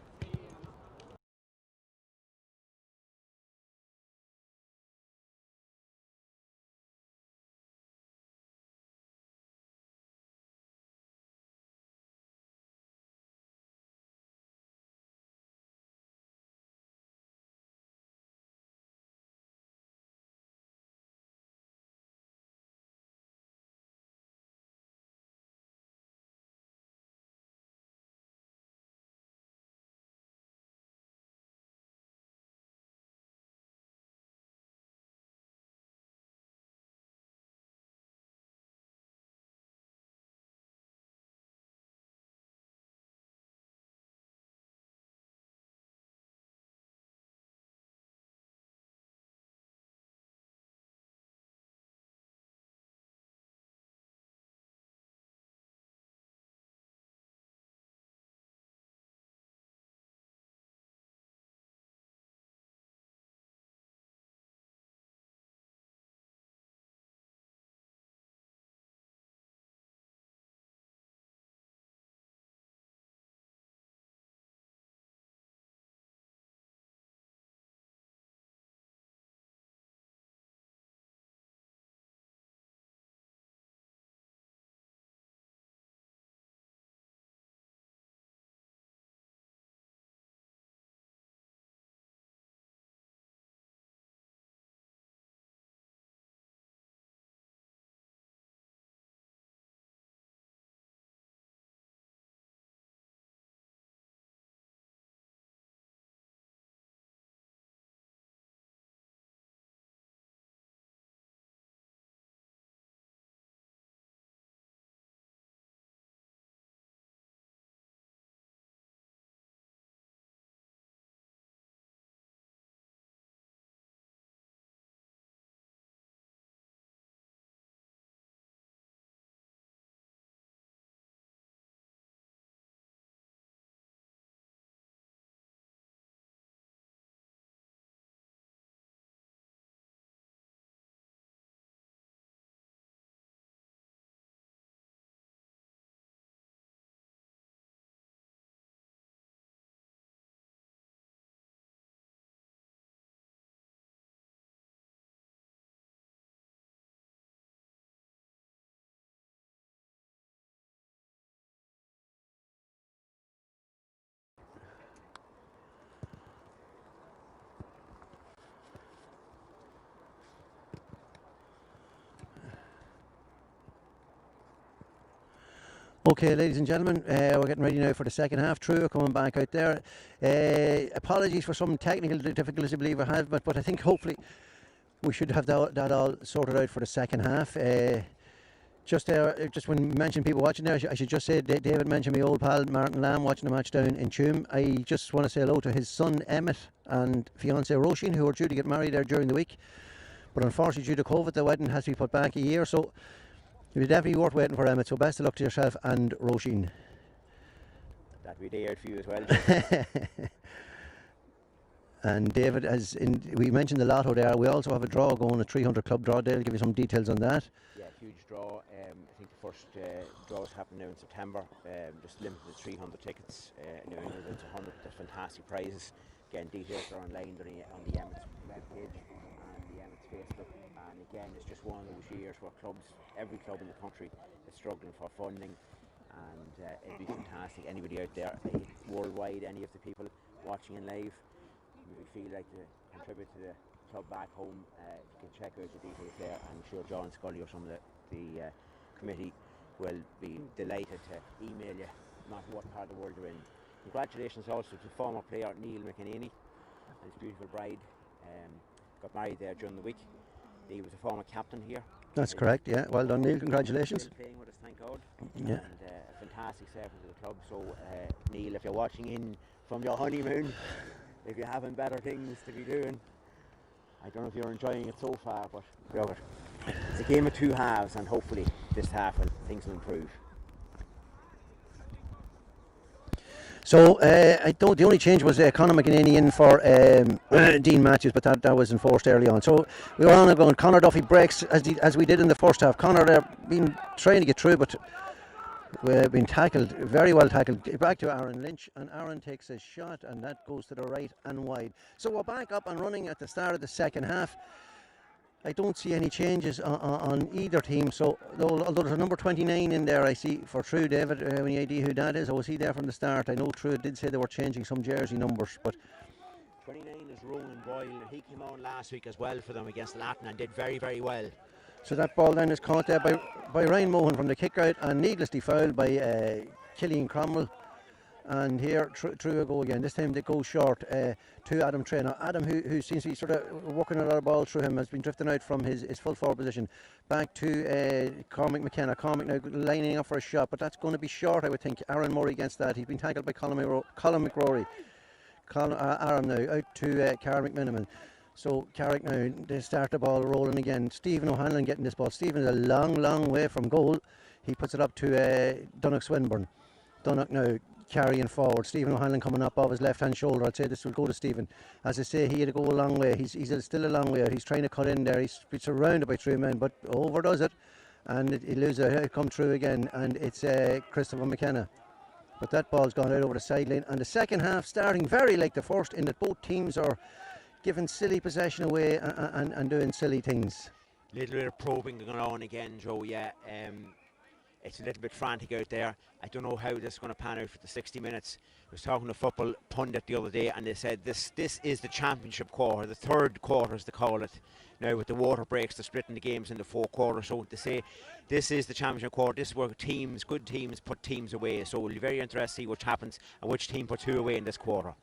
Okay, ladies and gentlemen, we're getting ready now for the second half. Truagh coming back out there. Apologies for some technical difficulties I believe I have, but I think hopefully we should have that all sorted out for the second half. Just when you mention people watching there, I should just say David mentioned my old pal Martin Lamb watching the match down in Tuam. I just want to say hello to his son Emmett and fiancée Roisin, who are due to get married there during the week. But unfortunately, due to COVID, the wedding has to be put back a year. So it'll be definitely worth waiting for Emmett. So best of luck to yourself and Roisin. That'd be a day out for you as well. And David, we mentioned the lotto there, we also have a draw going, a 300 club draw. Dale, give you some details on that. Yeah, huge draw. I think the first draws happen now in September. Just limited to 300 tickets. Now it's 100. There's fantastic prizes. Again, details are online on the Emmets webpage and the Emmets Facebook. And again, it's just one of those years where every club in the country is struggling for funding. And it'd be fantastic. Anybody out there, worldwide, any of the people watching in live, if you feel like to contribute to the club back home, you can check out the details there. I'm sure John Scully or some of the committee will be delighted to email you, no matter what part of the world you're in. Congratulations also to former player Neil McEnany and his beautiful bride. Got married there during the week. He was a former captain here. That's correct, yeah. Well done, Neil. Congratulations. Playing with us, thank God. Yeah. And a fantastic service to the club. So, Neil, if you're watching in from your honeymoon, if you're having better things to be doing, I don't know if you're enjoying it so far, but it's a game of two halves, and hopefully this half things will improve. So the only change was Conor McGinney in for Dean Matthews, but that was enforced early on. So we were on and going. Conor Duffy breaks as we did in the first half. Conor been trying to get through, but we've been tackled, very well tackled. Back to Aaron Lynch, and Aaron takes a shot, and that goes to the right and wide. So we're back up and running at the start of the second half. I don't see any changes on either team. So although there's a number 29 in there, I see for Truagh. David, any idea who that is? Or was he there from the start? I know Truagh did say they were changing some jersey numbers, but 29 is Ronan Boyle. He came on last week as well for them against Latin and did very, very well. So that ball then is caught there by Ryan Mohan from the kick out and needlessly fouled by Killian Cromwell. And here Truagh go again. This time they go short to Adam Traynor. Adam, who seems to be sort of working a lot of ball through him, has been drifting out from his full forward position. Back to Cormac McKenna. Cormac now lining up for a shot, but that's going to be short, I would think. Aaron Murray against that. He's been tackled by Colin McRory. Aaron now out to Carrick McMiniman. So Carrick now, they start the ball rolling again. Stephen O'Hanlon getting this ball. Stephen is a long way from goal. He puts it up to Donnoch Swinburne. Donnoch now carrying forward. Stephen O'Hanlon coming up off his left hand shoulder. I'd say this will go to Stephen. As I say, he had to go a long way. He's still a long way out. He's trying to cut in there. He's surrounded by three men, but overdoes it, and he loses it. It come through again, and it's Christopher McKenna. But that ball's gone out over the sideline, and the second half starting very like the first, in that both teams are giving silly possession away and doing silly things. Little bit of probing going on again, Joe. Yeah, it's a little bit frantic out there. I don't know how this is going to pan out for the 60 minutes. I was talking to a football pundit the other day, and they said this is the championship quarter, the third quarter as they call it. Now with the water breaks, they're splitting the games into 4 quarters. So they say this is the championship quarter. This is where good teams put teams away. So it'll be very interesting to see what happens and which team puts who away in this quarter.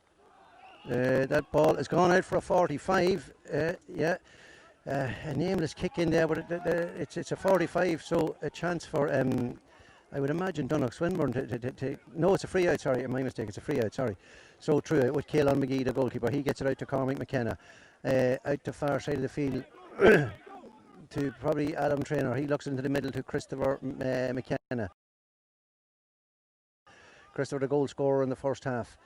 That ball has gone out for a 45. A nameless kick in there, but it's a 45, so a chance for I would imagine Donnoch Swinburne to no, it's a free out, sorry, my mistake, it's a free out, sorry. So true, with Caelan McGee, the goalkeeper, he gets it out to Cormac McKenna, out to far side of the field to probably Adam Traynor. He looks into the middle to Christopher McKenna. Christopher, the goal scorer in the first half.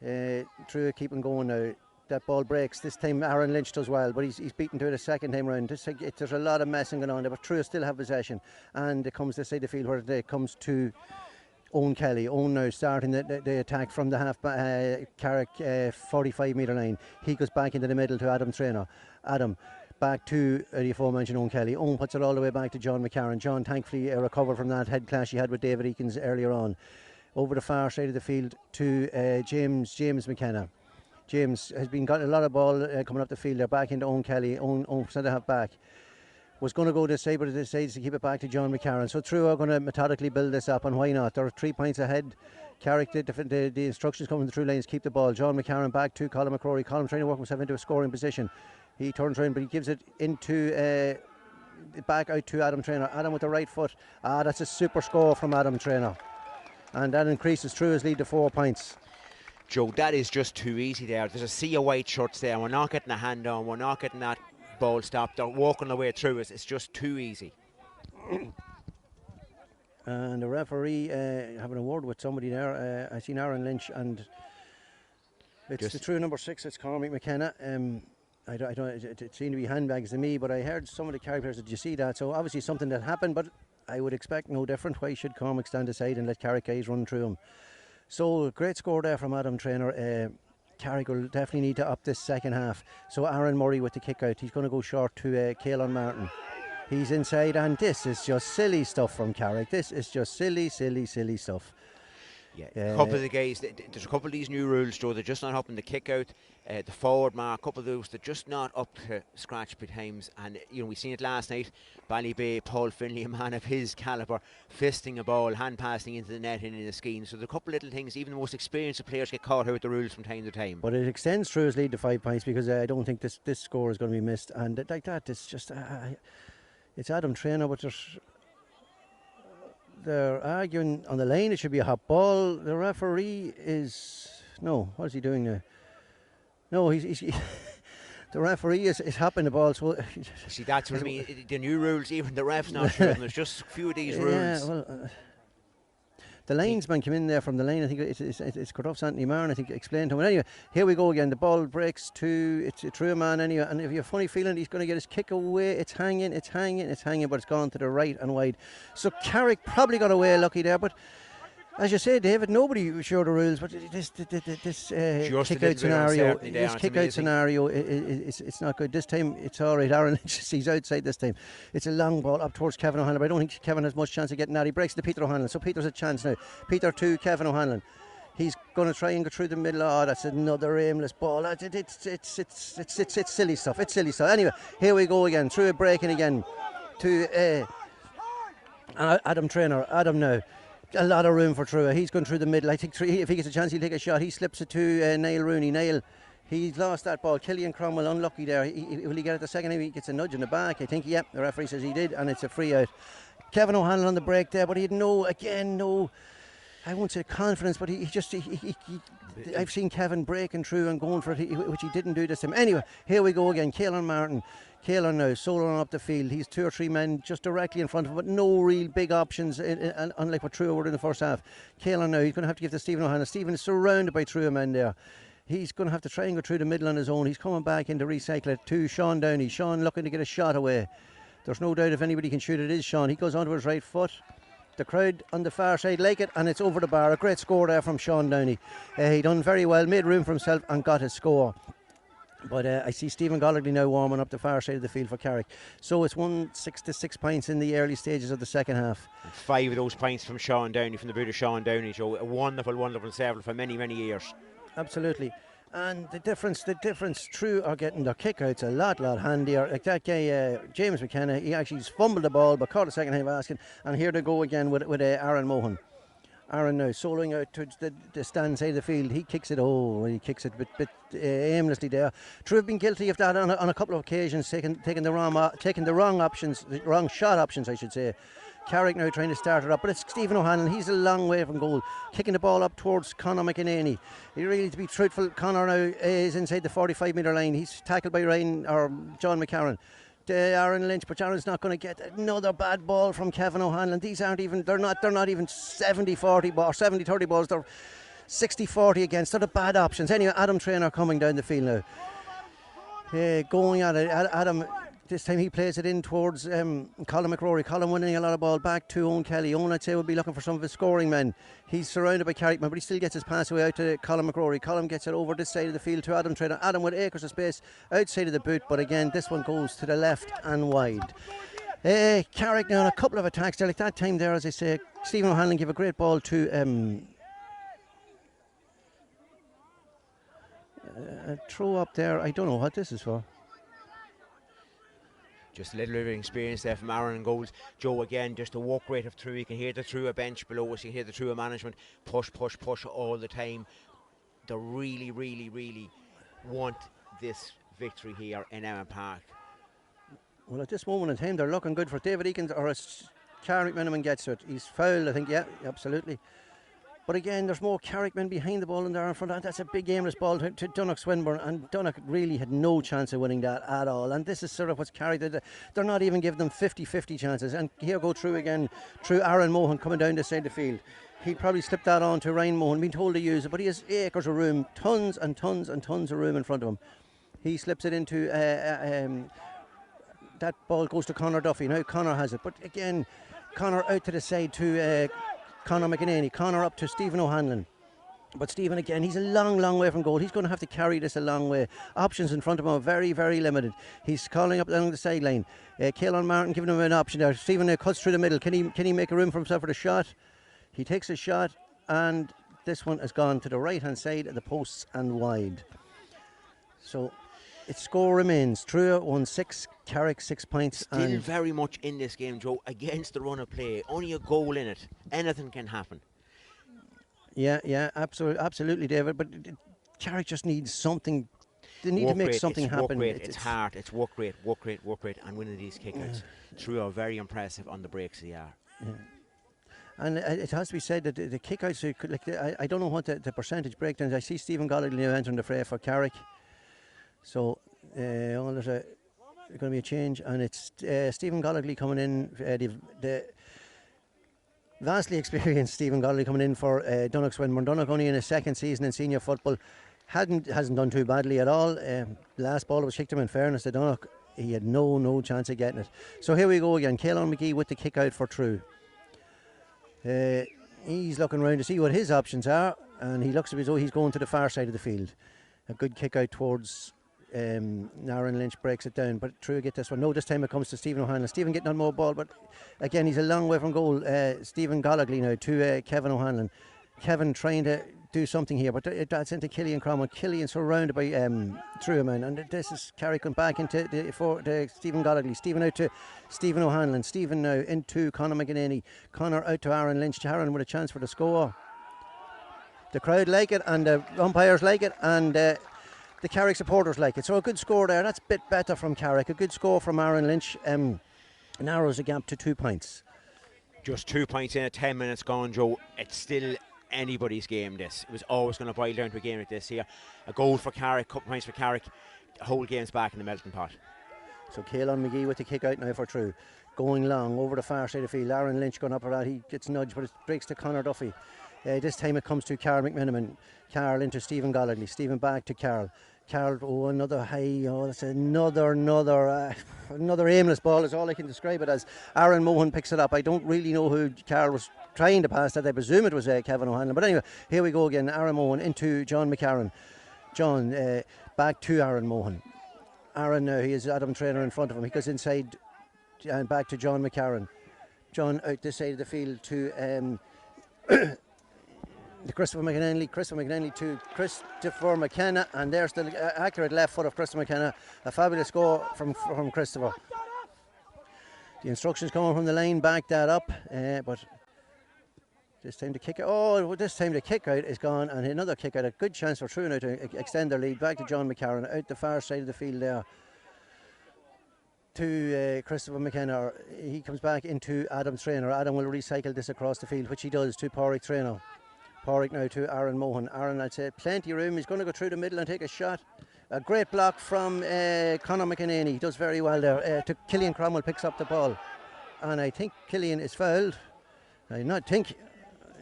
Truagh keeping going now. That ball breaks. This time Aaron Lynch does well, but he's beaten to it a second time round. There's a lot of messing going on there, but Truagh still have possession, and it comes this side of the field where it comes to Owen Kelly. Owen now starting the attack from the half Carrick 45 metre line. He goes back into the middle to Adam Traynor. Adam back to the aforementioned Owen Kelly. Owen puts it all the way back to John McCarran. John thankfully recovered from that head clash he had with David Eakins earlier on. Over the far side of the field to James McKenna. James has got a lot of ball coming up the field there, back into Owen Kelly. Owen centre half back was going to go this side, but it decides to keep it back to John McCarran. So Truagh are going to methodically build this up, and why not? They're 3 points ahead. Carrick, the instructions coming through lanes, keep the ball. John McCarran back to Colin McRory. Colin trying to work himself into a scoring position. He turns around, but he gives it into back out to Adam Traynor. Adam with the right foot. That's a super score from Adam Traynor, and that increases Truagh's lead to 4 points. Joe, that is just too easy there. There's a sea of white shirts there. We're not getting a hand on. We're not getting that ball stopped. They're walking the way through us. It's just too easy. And the referee having a word with somebody there. I seen Aaron Lynch, and it's just the true number 6. It's Cormac McKenna. I don't. It seemed to be handbags to me, but I heard some of the Carrick players. Did you see that? So obviously something that happened, but I would expect no different. Why should Cormac stand aside and let Carrick guys run through him? So great score there from Adam Traynor. Carrick will definitely need to up this second half. So Aaron Murray with the kick out. He's going to go short to Caelan Martin. He's inside, and this is just silly stuff from Carrick. This is just silly stuff. Yeah, a couple of the guys, there's a couple of these new rules, Joe. They're just not helping the kick out, the forward mark, a couple of those, they're just not up to scratch by times. And you know, we seen it last night. Ballybay, Paul Finley, a man of his calibre, fisting a ball, hand passing into the net and in the skeen. So there's a couple of little things. Even the most experienced players get caught out with the rules from time to time. But it extends Truagh's lead to 5 points, because I don't think this score is going to be missed. And like that, it's just it's Adam Traynor, but they're arguing on the line. It should be a hot ball. The referee is what is he doing now? No, he's the referee is happing the ball. So see, that's what I mean. The new rules, even the ref's not sure. There's just a few of these rules. Yeah, well, the linesman came in there from the line. I think it's Carduff's Anthony Martin. I think explained to him. Anyway, here we go again. The ball breaks to it's a Truagh man anyway. And if you have a funny feeling he's going to get his kick away, it's hanging, but it's gone to the right and wide. So Carrick probably got away lucky there, but. As you say, David, nobody was sure the rules, but this kick-out scenario, it's not good. This time, it's all right. Aaron Lynch, he's outside this time. It's a long ball up towards Kevin O'Hanlon, but I don't think Kevin has much chance of getting that. He breaks to Peter O'Hanlon, so Peter's a chance now. Peter to Kevin O'Hanlon. He's going to try and go through the middle. Oh, that's another aimless ball. It's silly stuff. It's silly stuff. Anyway, here we go again. Through a breaking again to Adam Traynor. Adam now. A lot of room for Truagh. He's going through the middle. I think if he gets a chance, he'll take a shot. He slips it to Niall Rooney. Niall, he's lost that ball. Killian Cromwell, unlucky there. Will he get it the second time? He gets a nudge in the back. I think, yep, the referee says he did, and it's a free out. Kevin O'Hanlon on the break there, but he had no, I won't say confidence, but I've seen Kevin breaking through and going for it, which he didn't do this time. Anyway, here we go again. Caelan Martin. Caelan now, soloing up the field. He's 2 or 3 men just directly in front of him, but no real big options, unlike what Truagh were in the first half. Caelan now, he's going to have to give to Stephen O'Hanlon. Stephen is surrounded by Truagh men there. He's going to have to try and go through the middle on his own. He's coming back in to recycle it to Sean Downey. Sean looking to get a shot away. There's no doubt if anybody can shoot, it is Sean. He goes onto his right foot. The crowd on the far side like it, and it's over the bar. A great score there from Sean Downey. He done very well, made room for himself and got his score. But I see Stephen Gollagley now warming up the far side of the field for Carrick. So it's 6 points in the early stages of the second half. And 5 of those points from Sean Downey, from the boot of Sean Downey, Joe. A wonderful server for many, many years. Absolutely. And the difference, Truagh are getting their kickouts a lot handier. Like that guy, James McKenna, he actually fumbled the ball, but caught a second half asking. And here they go again with Aaron Mohan. Aaron now soloing out to the stand side of the field. He kicks it. He kicks it a bit aimlessly there. Truagh have been guilty of that on a couple of occasions, taking the wrong shot options, I should say. Carrick now trying to start it up, but it's Stephen O'Hanlon. He's a long way from goal, kicking the ball up towards Conor McInerney. Really, to be truthful, Conor now is inside the 45-metre line. He's tackled by John McCarran. Aaron Lynch, but Aaron's not going to get another bad ball from Kevin O'Hanlon. These aren't even, they're not even 70-40 balls, 70-30 balls. They're 60-40 against. They're the bad options. Anyway, Adam Traynor coming down the field now. Going at it. Adam, this time he plays it in towards Colin McRory. Colin winning a lot of ball back to Owen Kelly. Owen, I'd say, would be looking for some of his scoring men. He's surrounded by Carrickman, but he still gets his pass away out to Colin McRory. Colin gets it over this side of the field to Adam Traynor. Adam with acres of space outside of the boot, but again, this one goes to the left and wide. Carrick now on a couple of attacks there. Like that time there, as I say, Stephen O'Hanlon gave a great ball to a throw up there. I don't know what this is for. Just a little bit of experience there from Aaron and goals. Joe, again, just the walk rate of Truagh. You can hear the Truagh bench below us. You can hear the Truagh management push all the time. They really want this victory here in Emmett Park. Well, at this moment in time, they're looking good for David Eakins, or as Carrickman gets it. He's fouled, I think, yeah, absolutely. But again, there's more Carrickmen behind the ball than there in front. That's a big aimless ball to Donnoch Swinburne, and Donnoch really had no chance of winning that at all. And this is sort of what's carried. They're not even giving them 50-50 chances. And here go through again, through Aaron Mohan coming down this side of the field. He'd probably slip that on to Ryan Mohan, been told to use it, but he has acres of room, tons and tons and tons of room in front of him. He slips it into that ball goes to Conor Duffy. Now Conor has it, but again, Conor out to the side to Conor McInerney. Conor up to Stephen O'Hanlon. But Stephen again, he's a long way from goal. He's going to have to carry this a long way. Options in front of him are very limited. He's calling up along the sideline. Caelan Martin giving him an option there. Stephen cuts through the middle. Can he make a room for himself for the shot? He takes a shot, and this one has gone to the right hand side of the posts and wide. So its score remains Truagh 1-6, Carrick 6 points. Still very much in this game, Joe, against the run of play. Only a goal in it. Anything can happen. Yeah, absolutely, David. But Carrick just needs something. They need to make something happen. It's hard. It's work rate, and winning these kickouts. Truagh are very impressive on the breaks. They are. Yeah. And it has to be said that the kickouts, I don't know what the percentage breakdowns. I see Stephen Gollagley now entering the fray for Carrick. So There's going to be a change, and it's Stephen Gollagly coming in. The vastly experienced Stephen Gollagly coming in for Donnock Swinburne. Donnock only in his second season in senior football. Hasn't done too badly at all. Last ball was kicked him, in fairness to Donnock. He had no chance of getting it. So here we go again. Caelan McGee with the kick out for Truagh. He's looking around to see what his options are, and he looks as though he's going to the far side of the field. A good kick out towards Aaron Lynch, breaks it down, but Truagh get this one. No, this time it comes to Stephen O'Hanlon. Stephen getting on more ball, but again he's a long way from goal. Stephen Gollagly now to Kevin O'Hanlon. Kevin trying to do something here, but that's into Killian Cromwell. Killian surrounded by Truagh man, and this is Carrick come back into the Stephen Gollagly. Stephen out to Stephen O'Hanlon. Stephen now into Conor McEnany. Conor out to Aaron Lynch. Aaron with a chance for the score. The crowd like it, and the umpires like it, and the Carrick supporters like it. So a good score there. That's a bit better from Carrick. A good score from Aaron Lynch. Narrows the gap to 2 points. Just 2 points in at 10 minutes gone, Joe. It's still anybody's game, this. It was always going to boil down to a game like this here. A goal for Carrick, couple points for Carrick. The whole game's back in the melting pot. So Caelan McGee with the kick out now for Truagh. Going long over the far side of the field. Aaron Lynch going up for that. He gets nudged, but it breaks to Conor Duffy. This time it comes to Carl McMiniman. Carl into Stephen Gollagly. Stephen back to Carl. Carl, another high. That's another aimless ball is all I can describe it as. Aaron Mohan picks it up. I don't really know who Carl was trying to pass that. I presume it was Kevin O'Hanlon. But anyway, here we go again. Aaron Mohan into John McCarran. John back to Aaron Mohan. Aaron now, he has Adam Traynor in front of him. He goes inside and back to John McCarran. John out this side of the field to Christopher McEnany to Christopher McKenna, and there's the accurate left foot of Christopher McKenna. A fabulous score from Christopher. The instructions coming from the line back that up, but this time the kick out. This time the kick out is gone, and another kick out. A good chance for Truagh now to extend their lead. Back to John McCarran out the far side of the field there to Christopher McKenna. He comes back into Adam Traynor. Adam will recycle this across the field, which he does, to Pádraig Traynor. Pádraig now to Aaron Mohan. Aaron, I'd say plenty of room. He's going to go through the middle and take a shot. A great block from Conor McEnany. He does very well there. To Killian Cromwell, picks up the ball, and I think Killian is fouled. I not think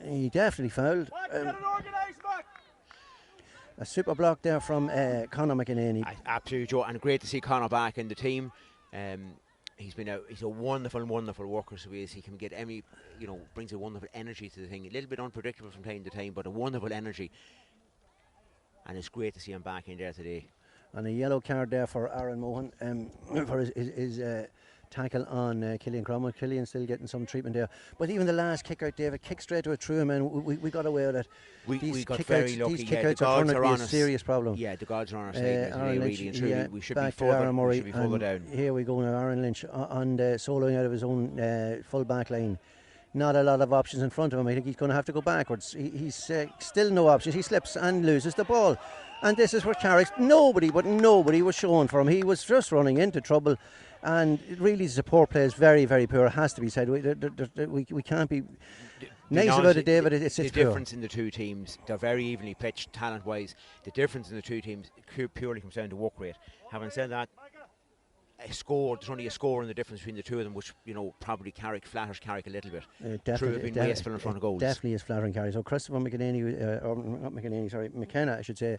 he definitely fouled. A super block there from Conor McEnany. Absolutely, Joe, and great to see Conor back in the team. He's a wonderful worker, so he can get brings a wonderful energy to the thing. A little bit unpredictable from time to time, but a wonderful energy, and it's great to see him back in there today. And a yellow card there for Aaron Mohan for his tackle on Killian Cromwell. Killian still getting some treatment there, but even the last kick out, David, kick straight to a Truagh man. We got away with it. We got very lucky. These kick outs are turning to be a serious problem. Yeah, the gods are on our side today, really and truly. We should be further down. Here we go now. Aaron Lynch on the soloing out of his own full back line. Not a lot of options in front of him. I think he's going to have to go backwards. He's still no options. He slips and loses the ball. And this is where Carrick, nobody was showing for him. He was just running into trouble. And really the support play is very, very poor. It has to be said. We can't be nice about it, David. It's the difference in the two teams. They're very evenly pitched talent-wise. The difference in the two teams purely comes down to work rate. Having said that, there's only a score in the difference between the two of them, which probably flatters Carrick a little bit. Truagh have been wasteful in front of goals. Definitely is flattering Carrick. So Christopher McKenna, I should say,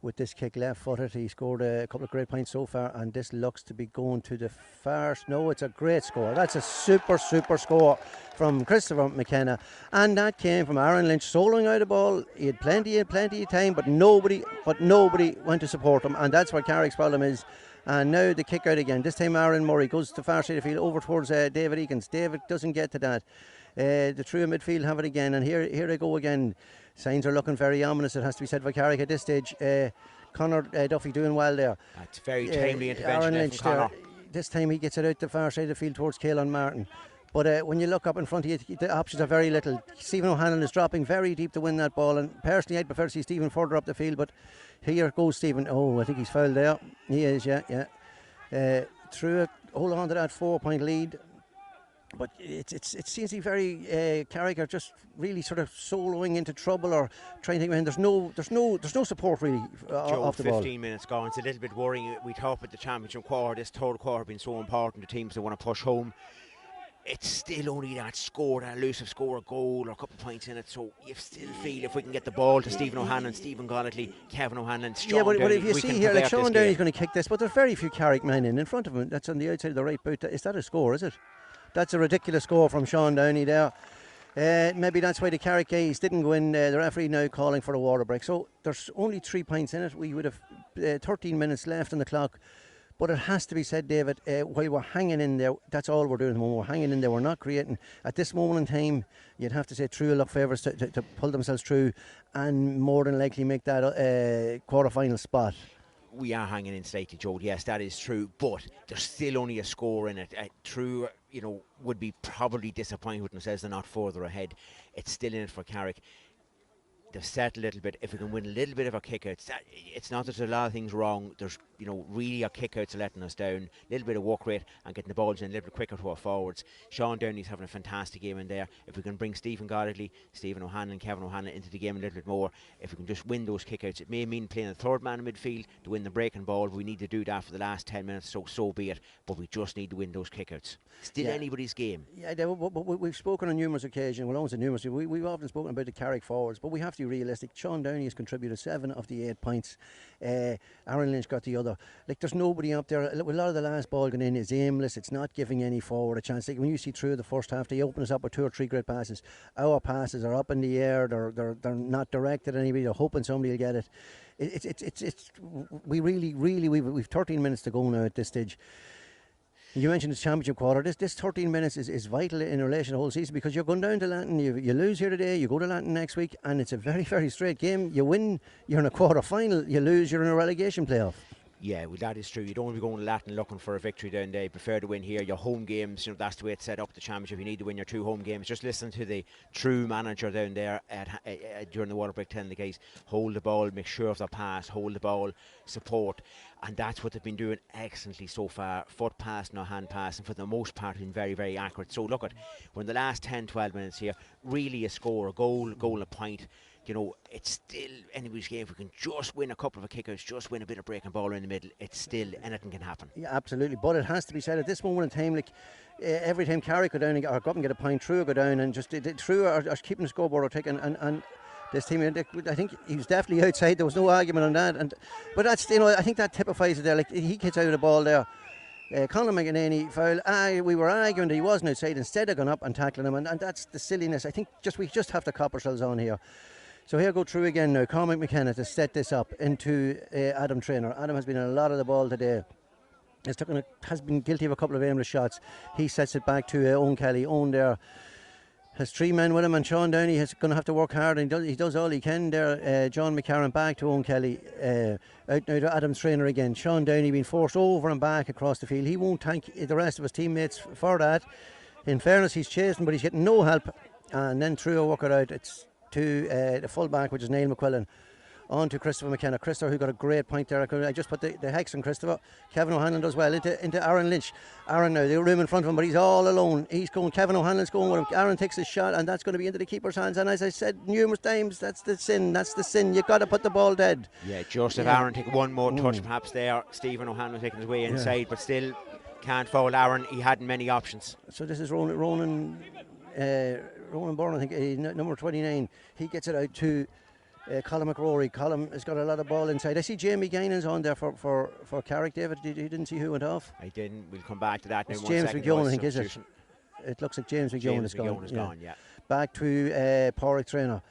with this kick left-footed. He scored a couple of great points so far, and this looks to be going to the far. No, it's a great score. That's a super score from Christopher McKenna, and that came from Aaron Lynch soloing out the ball. He had plenty of time, but nobody went to support him, and that's what Carrick's problem is. And now the kick out again. This time Aaron Murray goes to far side of the field over towards David Eakins. David doesn't get to that. The Truagh midfield have it again, and here they go again. Signs are looking very ominous, it has to be said, for Carrick at this stage. Conor Duffy doing well there. That's very timely intervention. Aaron Lynch there. This time he gets it out the far side of the field towards Caelan Martin. But when you look up in front of you, the options are very little. Stephen O'Hanlon is dropping very deep to win that ball, and personally I'd prefer to see Stephen further up the field, but here goes Stephen. Oh, I think he's fouled there. He is, yeah. Truagh hold on to that 4-point lead. But it seems to be very Carrick are just really sort of soloing into trouble or trying to think. There's no support really Joe, off the ball. 15 minutes gone. It's a little bit worrying. We talk about the championship quarter. This third quarter being so important to teams that want to push home. It's still only that score, that elusive score, a goal or a couple of points in it. So you still feel if we can get the ball to Stephen O'Hanlon, Stephen Golightly, Kevin O'Hanlon, Sean but Downey, if you we see can here, like convert Sean this Downey's game. going to kick this, but there's very few Carrick men in front of him. That's on the outside of the right boot. Is that a score? Is it? That's a ridiculous score from Sean Downey there. Maybe that's why the Carrick Gaels didn't go in. The referee now calling for a water break. So there's only 3 points in it. We would have 13 minutes left on the clock. But it has to be said, David, while we're hanging in there, that's all we're doing at the moment. We're hanging in there, we're not creating. At this moment in time, you'd have to say Truagh look favours to pull themselves through and more than likely make that quarter-final spot. We are hanging in slightly, Joe. Yes, that is true, but there's still only a score in it. Truagh, would be probably disappointed with themselves they're not further ahead. It's still in it for Carrick. They've set a little bit. If we can win a little bit of our kickouts, it's not that there's a lot of things wrong. There's, really our kickouts are letting us down. A little bit of work rate and getting the balls in a little bit quicker to our forwards. Sean Downey's having a fantastic game in there. If we can bring Stephen Golightly, Stephen O'Hanlon, Kevin O'Hanlon into the game a little bit more, if we can just win those kickouts, it may mean playing the third man in midfield to win the breaking ball. We need to do that for the last 10 minutes, so be it. But we just need to win those kickouts. Still anybody's game. Yeah, we've spoken on numerous occasions. Well, almost numerous. We've often spoken about the Carrick forwards, but we have to be realistic. Sean Downey has contributed 7 of the 8 points. Aaron Lynch got the other. Like, there's nobody up there. A lot of the last ball going in is aimless. It's not giving any forward a chance. Like, when you see through the first half, they open us up with 2 or 3 great passes. Our passes are up in the air. They're not directed at anybody. They're hoping somebody will get it. We've 13 minutes to go now at this stage. You mentioned it's championship quarter. This 13 minutes is vital in relation to the whole season, because you're going down to Lanton, you lose here today, you go to Lanton next week, and it's a very, very straight game. You win, you're in a quarter final. You lose, you're in a relegation playoff. Yeah, well, that is true. You don't want to be going to Latin looking for a victory down there. You prefer to win here. Your home games, that's the way it's set up, the championship. You need to win your 2 home games. Just listen to the true manager down there during the water break telling the guys, hold the ball, make sure of the pass, hold the ball, support. And that's what they've been doing excellently so far. Foot pass, no hand pass, and for the most part been very, very accurate. So look, we're in the last 10-12 minutes here. Really a score, a goal and a point. It's still anybody's game. If we can just win a couple of kickouts, just win a bit of breaking ball in the middle, it's still anything can happen. Yeah, absolutely. But it has to be said, at this moment in time, like every time Carrick go down or go up and get a point, Truagh go down and just Truagh are keeping the scoreboard or taking and this team, I think he was definitely outside. There was no argument on that. But that's, I think that typifies it there. Like, he gets out of the ball there. Conor McEnany foul. We were arguing that he wasn't outside instead of going up and tackling him, and that's the silliness. I think we just have to cop ourselves on here. So here go through again now. Cormac McKenna to set this up into Adam Traynor. Adam has been in a lot of the ball today. Has been guilty of a couple of aimless shots. He sets it back to Owen Kelly. Owen there has 3 men with him, and Sean Downey is going to have to work hard, and he does all he can there. John McCarran back to Owen Kelly. Out now to Adam Traynor again. Sean Downey being forced over and back across the field. He won't thank the rest of his teammates for that. In fairness, he's chasing, but he's getting no help. And then Truagh work it out. It's to the full-back, which is Niall McQuillan, on to Christopher McKenna. Christopher, who got a great point there. I just put the hex on Christopher. Kevin O'Hanlon does well into Aaron Lynch. Aaron now, the room in front of him, but he's all alone. He's going, Kevin O'Hanlon's going with him. Aaron takes his shot, and that's going to be into the keeper's hands. And as I said numerous times, that's the sin. You've got to put the ball dead. Yeah, just if Aaron take one more touch perhaps there, Stephen O'Hanlon taking his way inside, but still can't foul Aaron. He hadn't many options. So this is Ronan Byrne, I think, number 29. He gets it out to Colin McRory. Colin has got a lot of ball inside. I see Jamie Guinan's on there for Carrick. David, you didn't see who went off? I didn't. We'll come back to that. It's James McGowan, I think, is it? It looks like James McGowan is gone. Yeah. Back to Pádraig Traynor.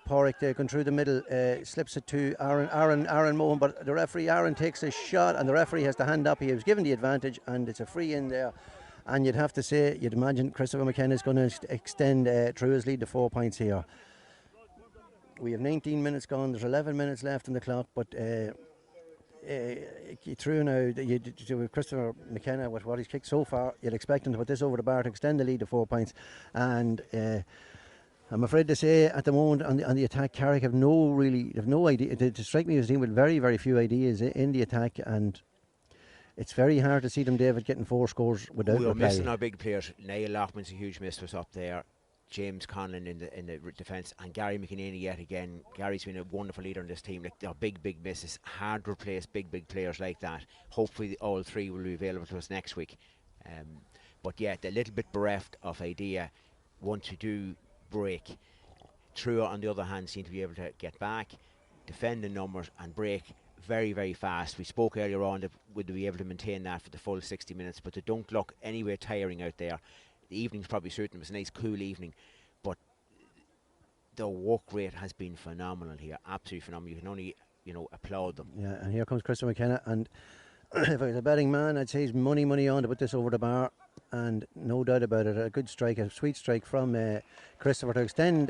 Pádraig going through the middle, slips it to Aaron Mohan, but the referee, Aaron, takes a shot, and the referee has the hand up. He was given the advantage, and it's a free in there. And you'd have to say, you'd imagine Christopher McKenna is going to extend Truagh's lead to 4 points here. We have 19 minutes gone. There's 11 minutes left on the clock, but through now, with Christopher McKenna, with what he's kicked so far, you'd expect him to put this over the bar to extend the lead to 4 points. And I'm afraid to say, at the moment on the attack, Carrick have no idea. To strike me as a team with very, very few ideas in the attack, and it's very hard to see them, David, getting 4 scores without We were reply. missing our big players. Niall Loughman's a huge miss to us up there. James Conlon in the defence, and Gary McInerney yet again. Gary's been a wonderful leader in this team. Like, they're big misses, hard to replace big players like that. Hopefully all 3 will be available to us next week. But yeah, they're a little bit bereft of idea once we do break. Truagh, on the other hand, seem to be able to get back, defend the numbers and break very fast. We spoke earlier on that would they be able to maintain that for the full 60 minutes, but they don't look anywhere tiring out there. The evening's probably suiting them. It's a nice cool evening, but the work rate has been phenomenal here, absolutely phenomenal. You can only applaud them. Yeah, and here comes Christopher McKenna, and if I was a betting man, I'd say he's money on to put this over the bar, and no doubt about it, a good strike, a sweet strike from Christopher to extend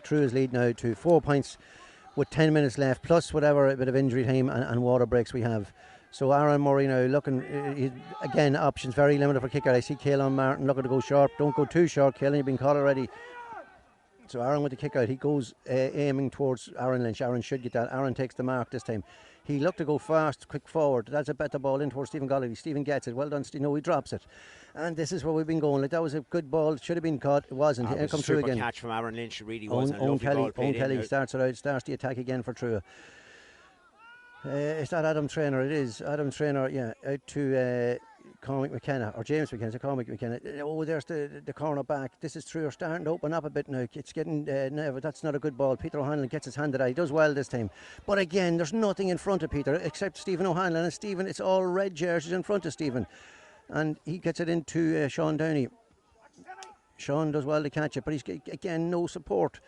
Truagh's lead now to 4 points with 10 minutes left, plus whatever a bit of injury time and water breaks we have. So Aaron Murray now looking, again, options very limited for kicker. I see Caelan Martin looking to go sharp. Don't go too short, Caelan, you've been caught already. So Aaron with the kick out, he goes aiming towards Aaron Lynch. Aaron should get that. Aaron takes the mark this time. He looked to go fast, quick forward. That's a better ball in towards Stephen Golladay. Stephen gets it. Well done, Steve. No, he drops it. And this is where we've been going. Like, that was a good ball. It should have been caught. It wasn't. Here comes Truagh again. Catch from Aaron Lynch. It really was. Owen Kelly starts it out. Starts the attack again for Truagh. Is that Adam Traynor? It is. Adam Traynor, yeah. Out to Cormac McKenna, or James McKenna, so Cormac McKenna. Oh, there's the corner back. This is Truagh starting to open up a bit now. It's getting, no, that's not a good ball. Peter O'Hanlon gets his hand at it. He does well this time. But again, there's nothing in front of Peter except Stephen O'Hanlon. And Stephen, it's all red jerseys in front of Stephen. And he gets it into Sean Downey. Sean does well to catch it, but he's, again, no support.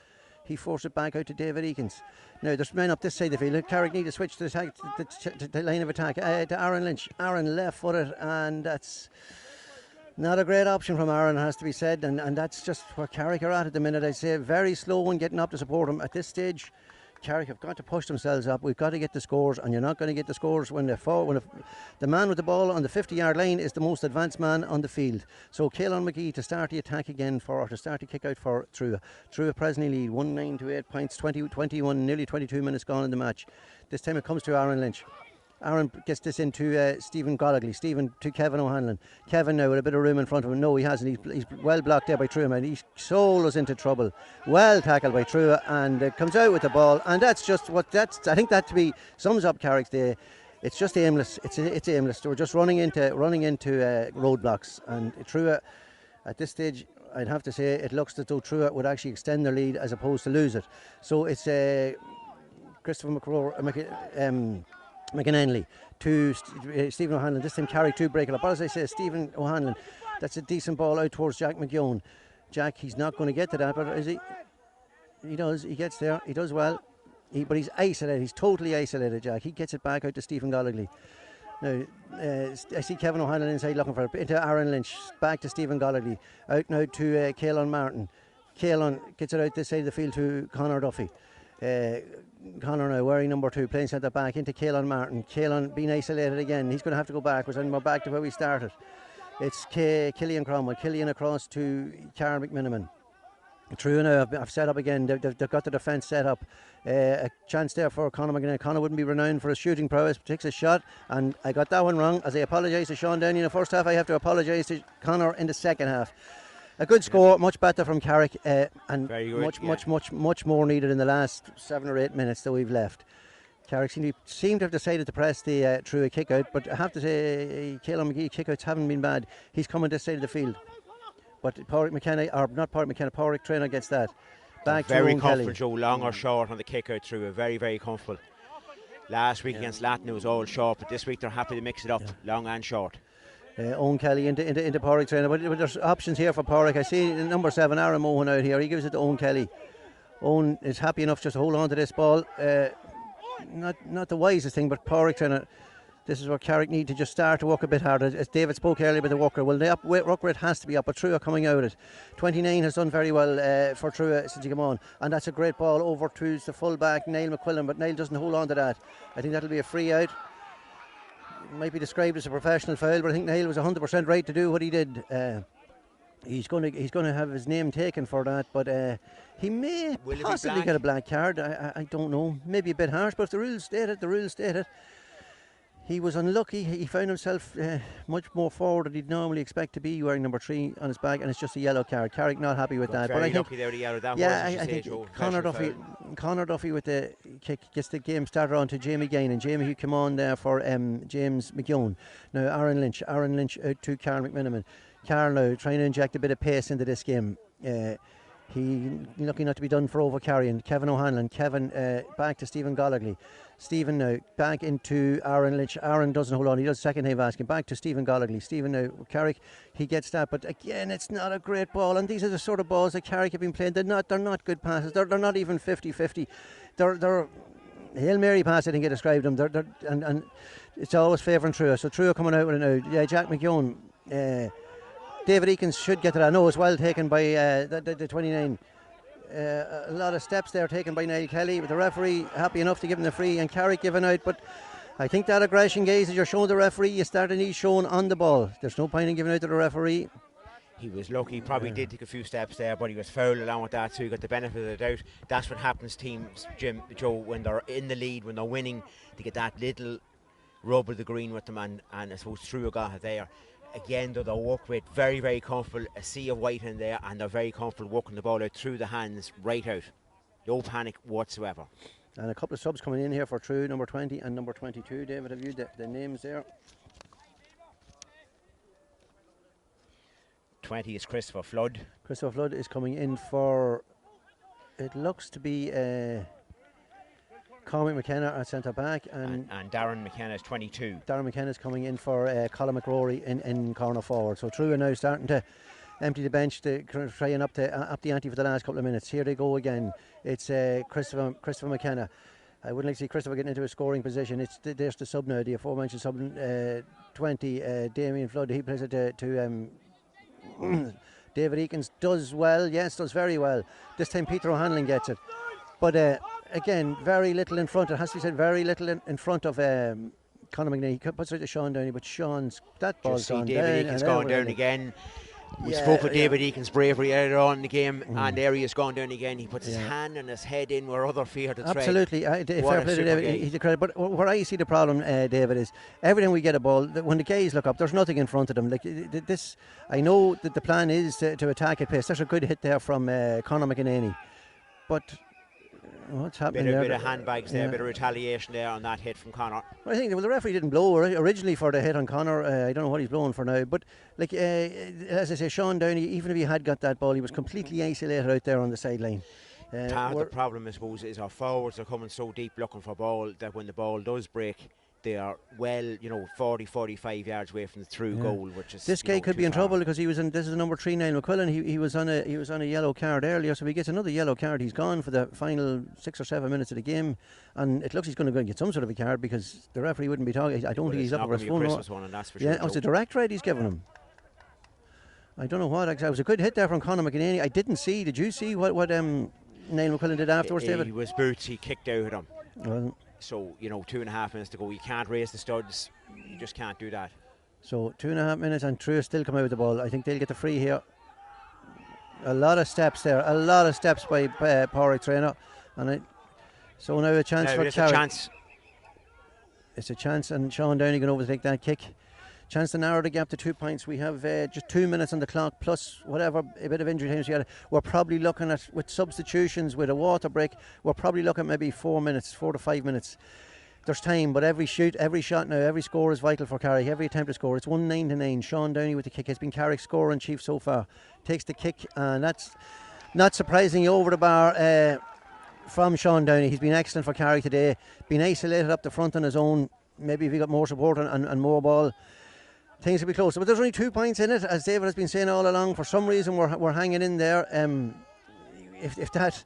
He forced it back out to David Eakins. Now there's men up this side of the field. Carrick need to switch to the line of attack to Aaron Lynch. Aaron left footed, and that's not a great option from Aaron, has to be said, and that's just where Carrick are at the minute. I say very slow in getting up to support him at this stage. Carrick have got to push themselves up. We've got to get the scores, and you're not going to get the scores when the man with the ball on the 50-yard line is the most advanced man on the field. So Caelan McGee to start the attack again to start the kick out for Truagh. Truagh presently lead 1-9 to 8 points, 21, nearly 22 minutes gone in the match. This time it comes to Aaron Lynch. Aaron gets this into Stephen Golladay. Stephen to Kevin O'Hanlon. Kevin now with a bit of room in front of him. No, he hasn't. He's well blocked there by Truagh, and he's solo's into trouble. Well tackled by Truagh, and comes out with the ball. And that's just I think that sums up Carrick's day. It's just aimless. It's aimless. We're just running into roadblocks. And Truagh, at this stage, I'd have to say it looks as though Truagh would actually extend their lead as opposed to lose it. So it's Christopher McInerney to Stephen O'Hanlon. This time Carrick to break it up. But as I say, Stephen O'Hanlon, that's a decent ball out towards Jack McGeown. Jack, he's not going to get to that, but is he? He does. He gets there. He does well. But he's isolated. He's totally isolated, Jack. He gets it back out to Stephen Golladay. Now, I see Kevin O'Hanlon inside looking for it. Into Aaron Lynch. Back to Stephen Golladay. Out now to Caelan Martin. Caelan gets it out this side of the field to Conor Duffy. Conor now wearing number 2, playing centre back into Caelan Martin. Caelan being isolated again. He's going to have to go backwards, and we're back to where we started. It's Killian Cromwell. Killian across to Carl McMiniman. Truagh now have set up again. They've got the defence set up. A chance there for Conor McGinnis. Conor wouldn't be renowned for his shooting prowess, takes a shot, and I got that one wrong. As I apologise to Sean Downey in the first half, I have to apologise to Conor in the second half. A good score, much better from Carrick, and good, much more needed in the last 7 or 8 minutes that we've left. Carrick seem to have decided to press the Truagh kick out, but I have to say, Caelan McGee kick-outs haven't been bad. He's coming this side of the field. But Pádraig Traynor gets that. Back to very Owen comfortable, Kelly. Joe, long or short on the kick out through. Very comfortable. Last week against Latin it was all short, but this week they're happy to mix it up, long and short. Owen Kelly into Pádraig Traynor, but there's options here for Pádraig. I see number 7 Aaron Mohan out here. He gives it to Owen Kelly. Owen is happy enough just to hold on to this ball. Not the wisest thing, but Pádraig Traynor, this is where Carrick need to just start to work a bit harder. As David spoke earlier about the worker, well, the work rate has to be up, but Truagh coming out at it. 29 has done very well for Truagh since he came on, and that's a great ball over to the full back Niall McQuillan, but Niall doesn't hold on to that. I think that'll be a free out. It might be described as a professional foul, but I think Niall was 100% right to do what he did. He's going to have his name taken for that, but he may possibly get a black card. I don't know, maybe a bit harsh, but if the rules state it, the rules state it. He was unlucky. He found himself much more forward than he'd normally expect to be, wearing number 3 on his back, and it's just a yellow card. Carrick not happy with that. Very But I think lucky there, the yellow. That yeah, was, I think Joe, Conor Duffy with the kick gets the game started on to Jamie Gain, and Jamie who came on there for James McGeown. Now Aaron Lynch out to Carl McMiniman. Carl now trying to inject a bit of pace into this game. He lucky not to be done for overcarrying. Kevin O'Hanlon. Kevin back to Stephen Gollagley. Stephen now back into Aaron Lynch. Aaron doesn't hold on. He does second half asking. Back to Stephen Gollagley. Stephen now Carrick. He gets that, but again, it's not a great ball. And these are the sort of balls that Carrick have been playing. They're not good passes. They're not even 50-50. They're Hail Mary pass, I think I described them. And it's always favouring Truagh. So Truagh coming out with it now. Yeah, Jack McGeown. David Eakins should get to that. No, it's well taken by the 29. A lot of steps there taken by Niall Kelly, but the referee happy enough to give him the free, and Carrick given out. But I think that aggression, guys, as you're showing the referee, you start and he's shown on the ball. There's no point in giving out to the referee. He was lucky. He probably did take a few steps there, but he was fouled along with that, so he got the benefit of the doubt. That's what happens, teams, Joe, when they're in the lead, when they're winning, they get that little rub of the green with them, and I suppose Truagh got it there. Again, though, they'll work with very, very comfortable, a sea of white in there, and they're very comfortable working the ball out through the hands, right out. No panic whatsoever. And a couple of subs coming in here for Truagh, number 20 and number 22. David, have you the names there? 20 is Christopher Flood. Christopher Flood is coming in for, it looks to be Cormac McKenna at centre back, and Darren McKenna is 22. Darren McKenna is coming in for Colin McRory in corner forward. So Truagh are now starting to empty the bench, to trying up the ante for the last couple of minutes. Here they go again. It's Christopher McKenna. I wouldn't like to see Christopher getting into a scoring position. There's the sub now, the aforementioned sub 20, Damien Flood. He plays it to David Eakins. Does well, yes, does very well. This time Peter O'Hanlon gets it. But again, very little in front. It has to be said, very little in front of Conor McNee. He puts it to Sean Downey, but that ball's gone down. David Eakins going down again. We spoke with David Eakins' bravery earlier on in the game, and there he has gone down again. He puts his hand and his head in where other fear to tread. Absolutely. Fair play to David. He's a credit. But where I see the problem, David, is every time we get a ball, when the Gaels look up, there's nothing in front of them. Like this, I know that the plan is to attack at pace. There's a good hit there from Conor McInerney, but what's happening there? A bit of handbags there, a bit of retaliation there on that hit from Conor. I think the referee didn't blow originally for the hit on Conor. I don't know what he's blowing for now. But like as I say, Sean Downey, even if he had got that ball, he was completely isolated out there on the sideline. Part of the problem, I suppose, is our forwards are coming so deep looking for ball that when the ball does break, they are 40-45 yards away from the through goal, which is this guy could be in trouble because he was in. This is number 3, Niall McQuillan. He was on a yellow card earlier, so if he gets another yellow card, he's gone for the final 6 or 7 minutes of the game, and it looks he's going to go and get some sort of a card because the referee wouldn't be talking. I don't think he's up for his phone. Yeah, it's a direct red he's given him. I don't know what. It was a good hit there from Conor McInerney. I didn't see. Did you see what Niall McQuillan did afterwards, David? He was boots. He kicked out at him. Well, so 2.5 minutes to go. You can't raise the studs. You just can't do that. So 2.5 minutes, and Truagh still come out with the ball. I think they'll get the free here. A lot of steps there. A lot of steps by Pádraig Traynor, and so now a chance for Carrick. It's a chance, and Sean Downey going over to take that kick. Chance to narrow the gap to 2 points. We have just 2 minutes on the clock, plus whatever a bit of injury time. We're probably looking at, with substitutions, with a water break, we're probably looking at maybe 4 to 5 minutes. There's time, but every shot now, every score is vital for Carrick. Every attempt to score. It's 1-9. Sean Downey with the kick. It's been Carrick's score in chief so far. Takes the kick, and that's not surprisingly over the bar from Sean Downey. He's been excellent for Carrick today. Been isolated up the front on his own. Maybe if he got more support and more ball, things will be closer. But there's only 2 points in it, as David has been saying all along. For some reason, we're hanging in there. If that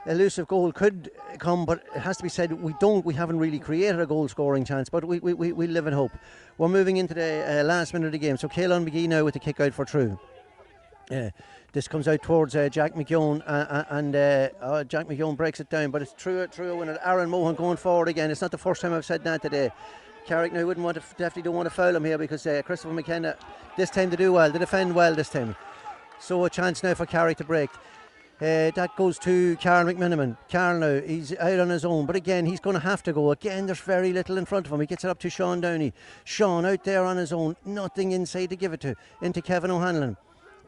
elusive goal could come, but it has to be said, we haven't really created a goal scoring chance, but we live in hope. We're moving into the last minute of the game. So Caelan McGee now with the kick out for Truagh. This comes out towards Jack McGeown, and Jack McGeown breaks it down, but it's Truagh winning. Aaron Mohan going forward again. It's not the first time I've said that today. Carrick now definitely don't want to foul him here, because Christopher McKenna this time to do well, to defend well this time. So a chance now for Carrick to break. That goes to Carl McMiniman. Carl now, he's out on his own, but again, he's going to have to go. Again, there's very little in front of him. He gets it up to Sean Downey. Sean out there on his own, nothing inside to give it to. Into Kevin O'Hanlon.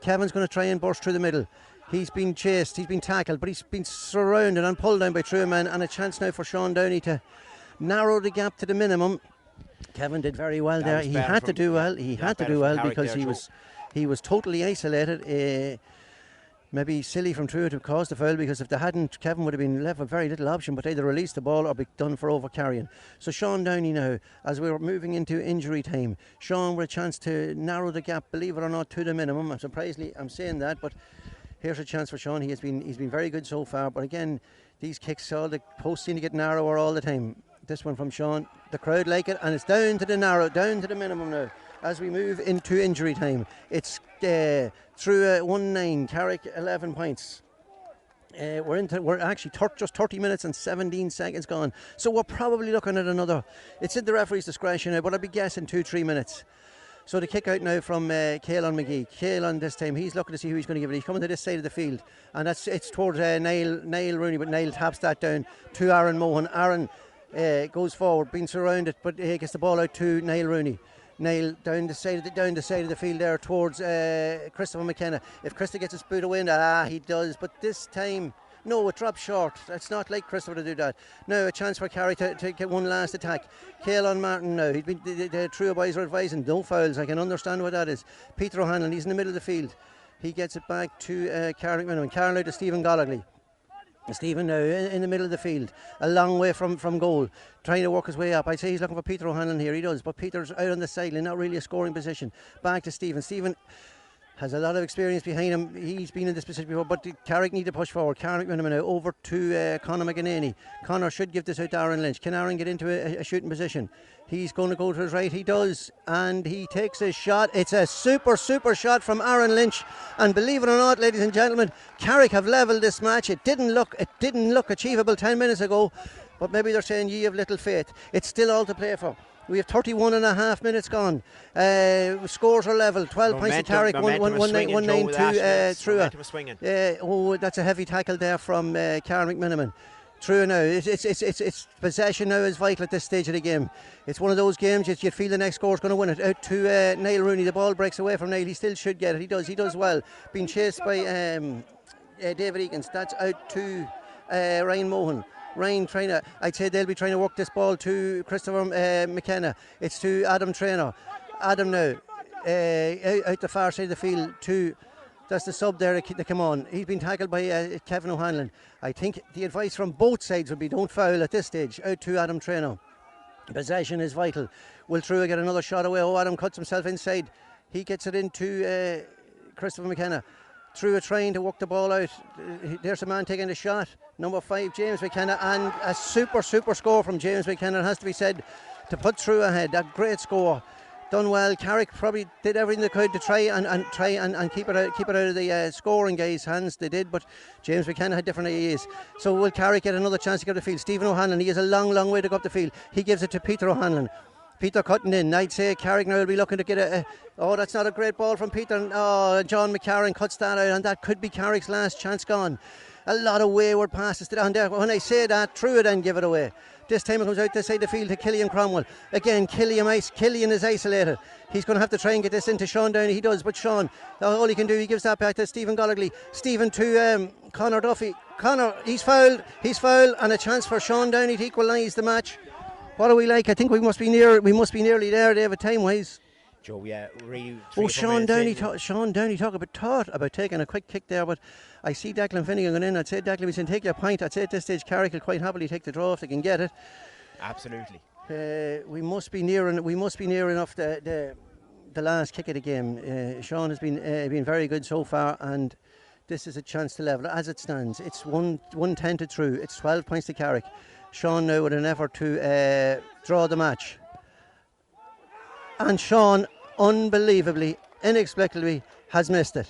Kevin's going to try and burst through the middle. He's been chased, he's been tackled, but he's been surrounded and pulled down by Truagh, and a chance now for Sean Downey to narrow the gap to the minimum. Kevin did very well there. He had to do well. He had to do well because he was totally isolated. Maybe silly from Truagh to cause the foul, because if they hadn't, Kevin would have been left with very little option, but either release the ball or be done for over carrying. So Sean Downey now, as we're moving into injury time, Sean with a chance to narrow the gap, believe it or not, to the minimum. I'm surprisingly, I'm saying that, but here's a chance for Sean. He's been very good so far, but again, these kicks, all the posts seem to get narrower all the time. This one from Sean, the crowd like it, and it's down to the minimum now. As we move into injury time, it's Truagh 1-9, Carrick 11 points. We're actually just 30 minutes and 17 seconds gone. So we're probably looking at another. It's in the referee's discretion now, but I'd be guessing 2-3 minutes. So the kick out now from Caelan McGee. Caelan this time, he's looking to see who he's going to give it. He's coming to this side of the field, and it's towards Niall Rooney, but Niall taps that down to Aaron Mohan. Aaron goes forward, being surrounded, but he gets the ball out to Niall Rooney. Niall down the side of the field there towards Christopher McKenna. If Christopher gets his boot away, he does. But this time, no, it drops short. It's not like Christopher to do that. Now a chance for Carrick to get one last attack. Caelan Martin now. He's been the Truagh boys are advising no fouls. I can understand what that is. Peter O'Hanlon, he's in the middle of the field. He gets it back to Carrickmacross. Carl out to Stephen Gollagly. Stephen now in the middle of the field, a long way from goal, trying to work his way up. I'd say he's looking for Peter O'Hanlon here. He does, but Peter's out on the sideline, not really a scoring position. Back to Stephen. Stephen has a lot of experience behind him. He's been in this position before, but Carrick need to push forward. Carrick now over to Conor McEnany. Conor should give this out to Aaron Lynch. Can Aaron get into a shooting position? He's going to go to his right. He does, and he takes a shot. It's a super shot from Aaron Lynch, and believe it or not, ladies and gentlemen, Carrick have levelled this match. It didn't look achievable 10 minutes ago, but maybe they're saying ye have little faith. It's still all to play for. We have 31 and a half minutes gone. Scores are level. 12 points to Carrick, 1-9 to Truagh. That's a heavy tackle there from Carl McMiniman. Truagh now, it's possession now is vital at this stage of the game. It's one of those games you'd feel the next score's going to win it. Out to Niall Rooney. The ball breaks away from Niall. He still should get it. He does well. Being chased by David Eakins. That's out to Ryan Mohan. Ryan I'd say they'll be trying to work this ball to Christopher McKenna. It's to Adam Traynor. Adam now out the far side of the field to, that's the sub there that come on. He's been tackled by Kevin O'Hanlon. I think the advice from both sides would be don't foul at this stage. Out to Adam Traynor. Possession is vital. Will Truagh get another shot away? Adam cuts himself inside. He gets it into Christopher McKenna. Truagh trying to work the ball out. There's a man taking the shot. Number 5, James McKenna, and a super score from James McKenna. It has to be said to put Truagh ahead. That great score, done well. Carrick probably did everything they could to try and keep it out of the scoring guys' hands. They did, but James McKenna had different ideas. So will Carrick get another chance to get up the field? Stephen O'Hanlon, he has a long way to go up the field. He gives it to Peter O'Hanlon. Peter cutting in. I'd say Carrick now will be looking to get that's not a great ball from Peter. John McCarran cuts that out, and that could be Carrick's last chance gone. A lot of wayward passes down there. When I say that, Truagh then give it away. This time it comes out this side of the field to Killian Cromwell. Again, Killian is isolated. He's going to have to try and get this into Sean Downey. He does, but Sean, all he can do, he gives that back to Stephen Gollagly. Stephen to Conor Duffy. Conor, he's fouled, and a chance for Sean Downey to equalise the match. What are we like? I think we must be nearly there, David, time-wise. Joe, yeah, Sean Downey thought about taking a quick kick there, but I see Declan Finnegan going in. I'd say Declan, we can take your point. I'd say at this stage Carrick will quite happily take the draw if they can get it. Absolutely. We must be near enough the last kick of the game. Sean has been very good so far, and this is a chance to level. As it stands, it's 110 to Truagh. It's 12 points to Carrick. Sean now with an effort to draw the match. And Sean, unbelievably, inexplicably, has missed it.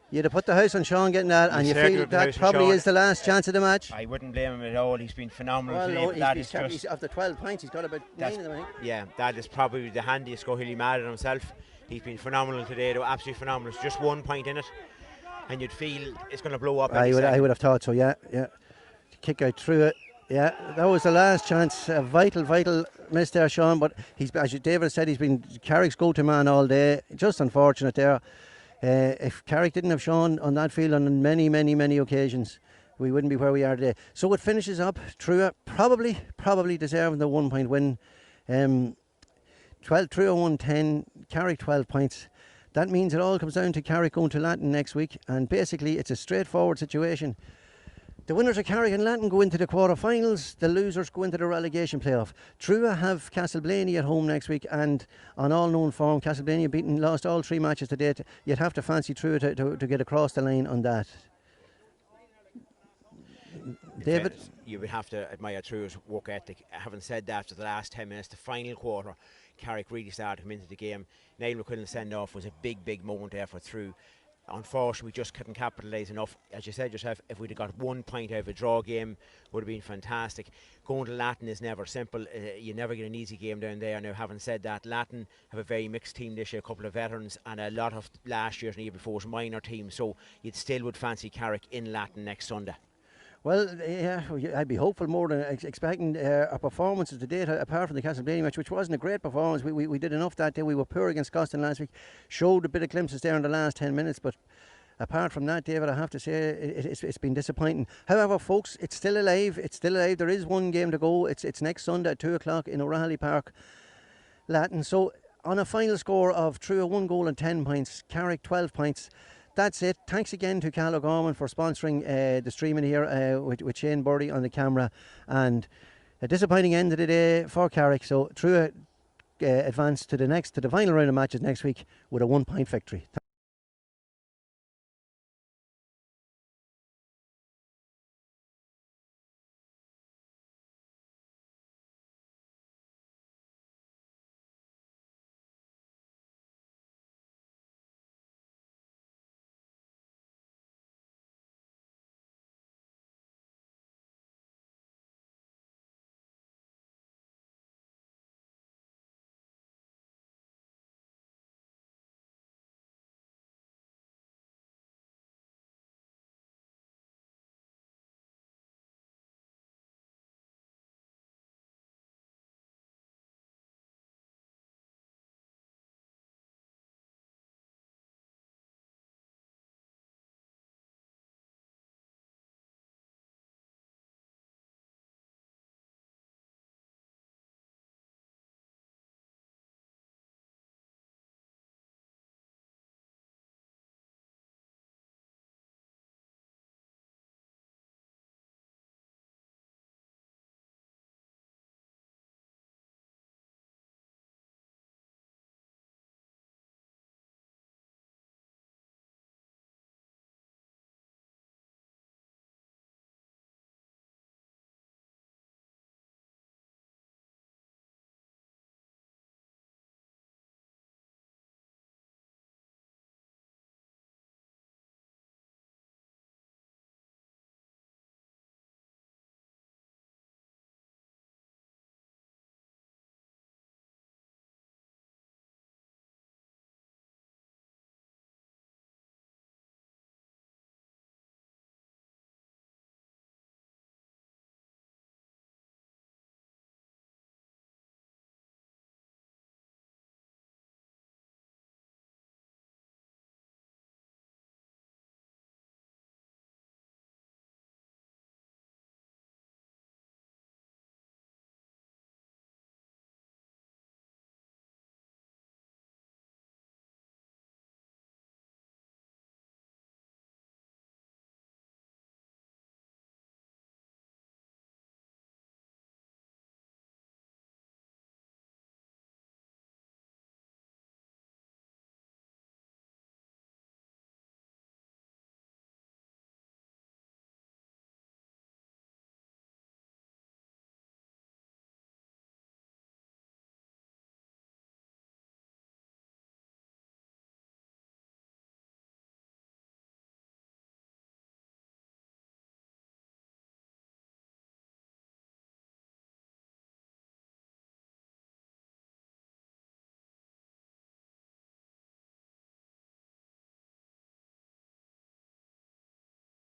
You'd have put the house on Sean getting that, and you feel that probably is the last chance of the match. I wouldn't blame him at all. He's been phenomenal today. He's after 12 points, he's got about 9 of them, I think. Yeah, that is probably the handiest goal. He'll be mad at himself. He's been phenomenal today, though, absolutely phenomenal. It's just 1 point in it. and you'd feel it's going to blow up. I would have thought so. Yeah. Kick out through it. Yeah, that was the last chance. A vital miss there, Sean. But he's, as David said, he's been Carrick's go-to man all day. Just unfortunate there. If Carrick didn't have Sean on that field on many occasions, we wouldn't be where we are today. So it finishes up. Truagh probably deserving the 1 point win. 12 won 10, Carrick 12 points. That means it all comes down to Carrick going to Latin next week, and basically it's a straightforward situation. The winners of Carrick and Latin go into the quarter-finals. The losers go into the relegation playoff. Truagh have Castleblaney at home next week, and on all known form, Castleblaney lost all 3 matches to date. You'd have to fancy Truagh to get across the line on that. David? You would have to admire Truagh's work ethic. Having said that, after the last 10 minutes, the final quarter, Carrick really started to come into the game. Niall McQuillan's send-off was a big moment there for Truagh. Unfortunately, we just couldn't capitalise enough. As you said yourself, if we'd have got 1 point out of a draw game, would have been fantastic. Going to Latin is never simple. You never get an easy game down there. Now, having said that, Latin have a very mixed team this year, a couple of veterans, and a lot of last year's and the year before's minor teams. So you'd still would fancy Carrick in Latin next Sunday. Well, yeah, I'd be hopeful more than expecting our performances to date, apart from the Castleblaney match, which wasn't a great performance. We did enough that day. We were poor against Scotland last week, showed a bit of glimpses there in the last 10 minutes, but apart from that, David, I have to say it's been disappointing. However, folks, it's still alive. There is 1 game to go. It's next Sunday at 2 o'clock in O'Reilly Park, Latin. So on a final score of Truagh 1 goal and 10 points, Carrick 12 points. That's it. Thanks again to Cal O'Gorman for sponsoring the streaming here with Shane Burdy on the camera. And a disappointing end of the day for Carrick. So Truagh advance to the final round of matches next week with a 1 point victory.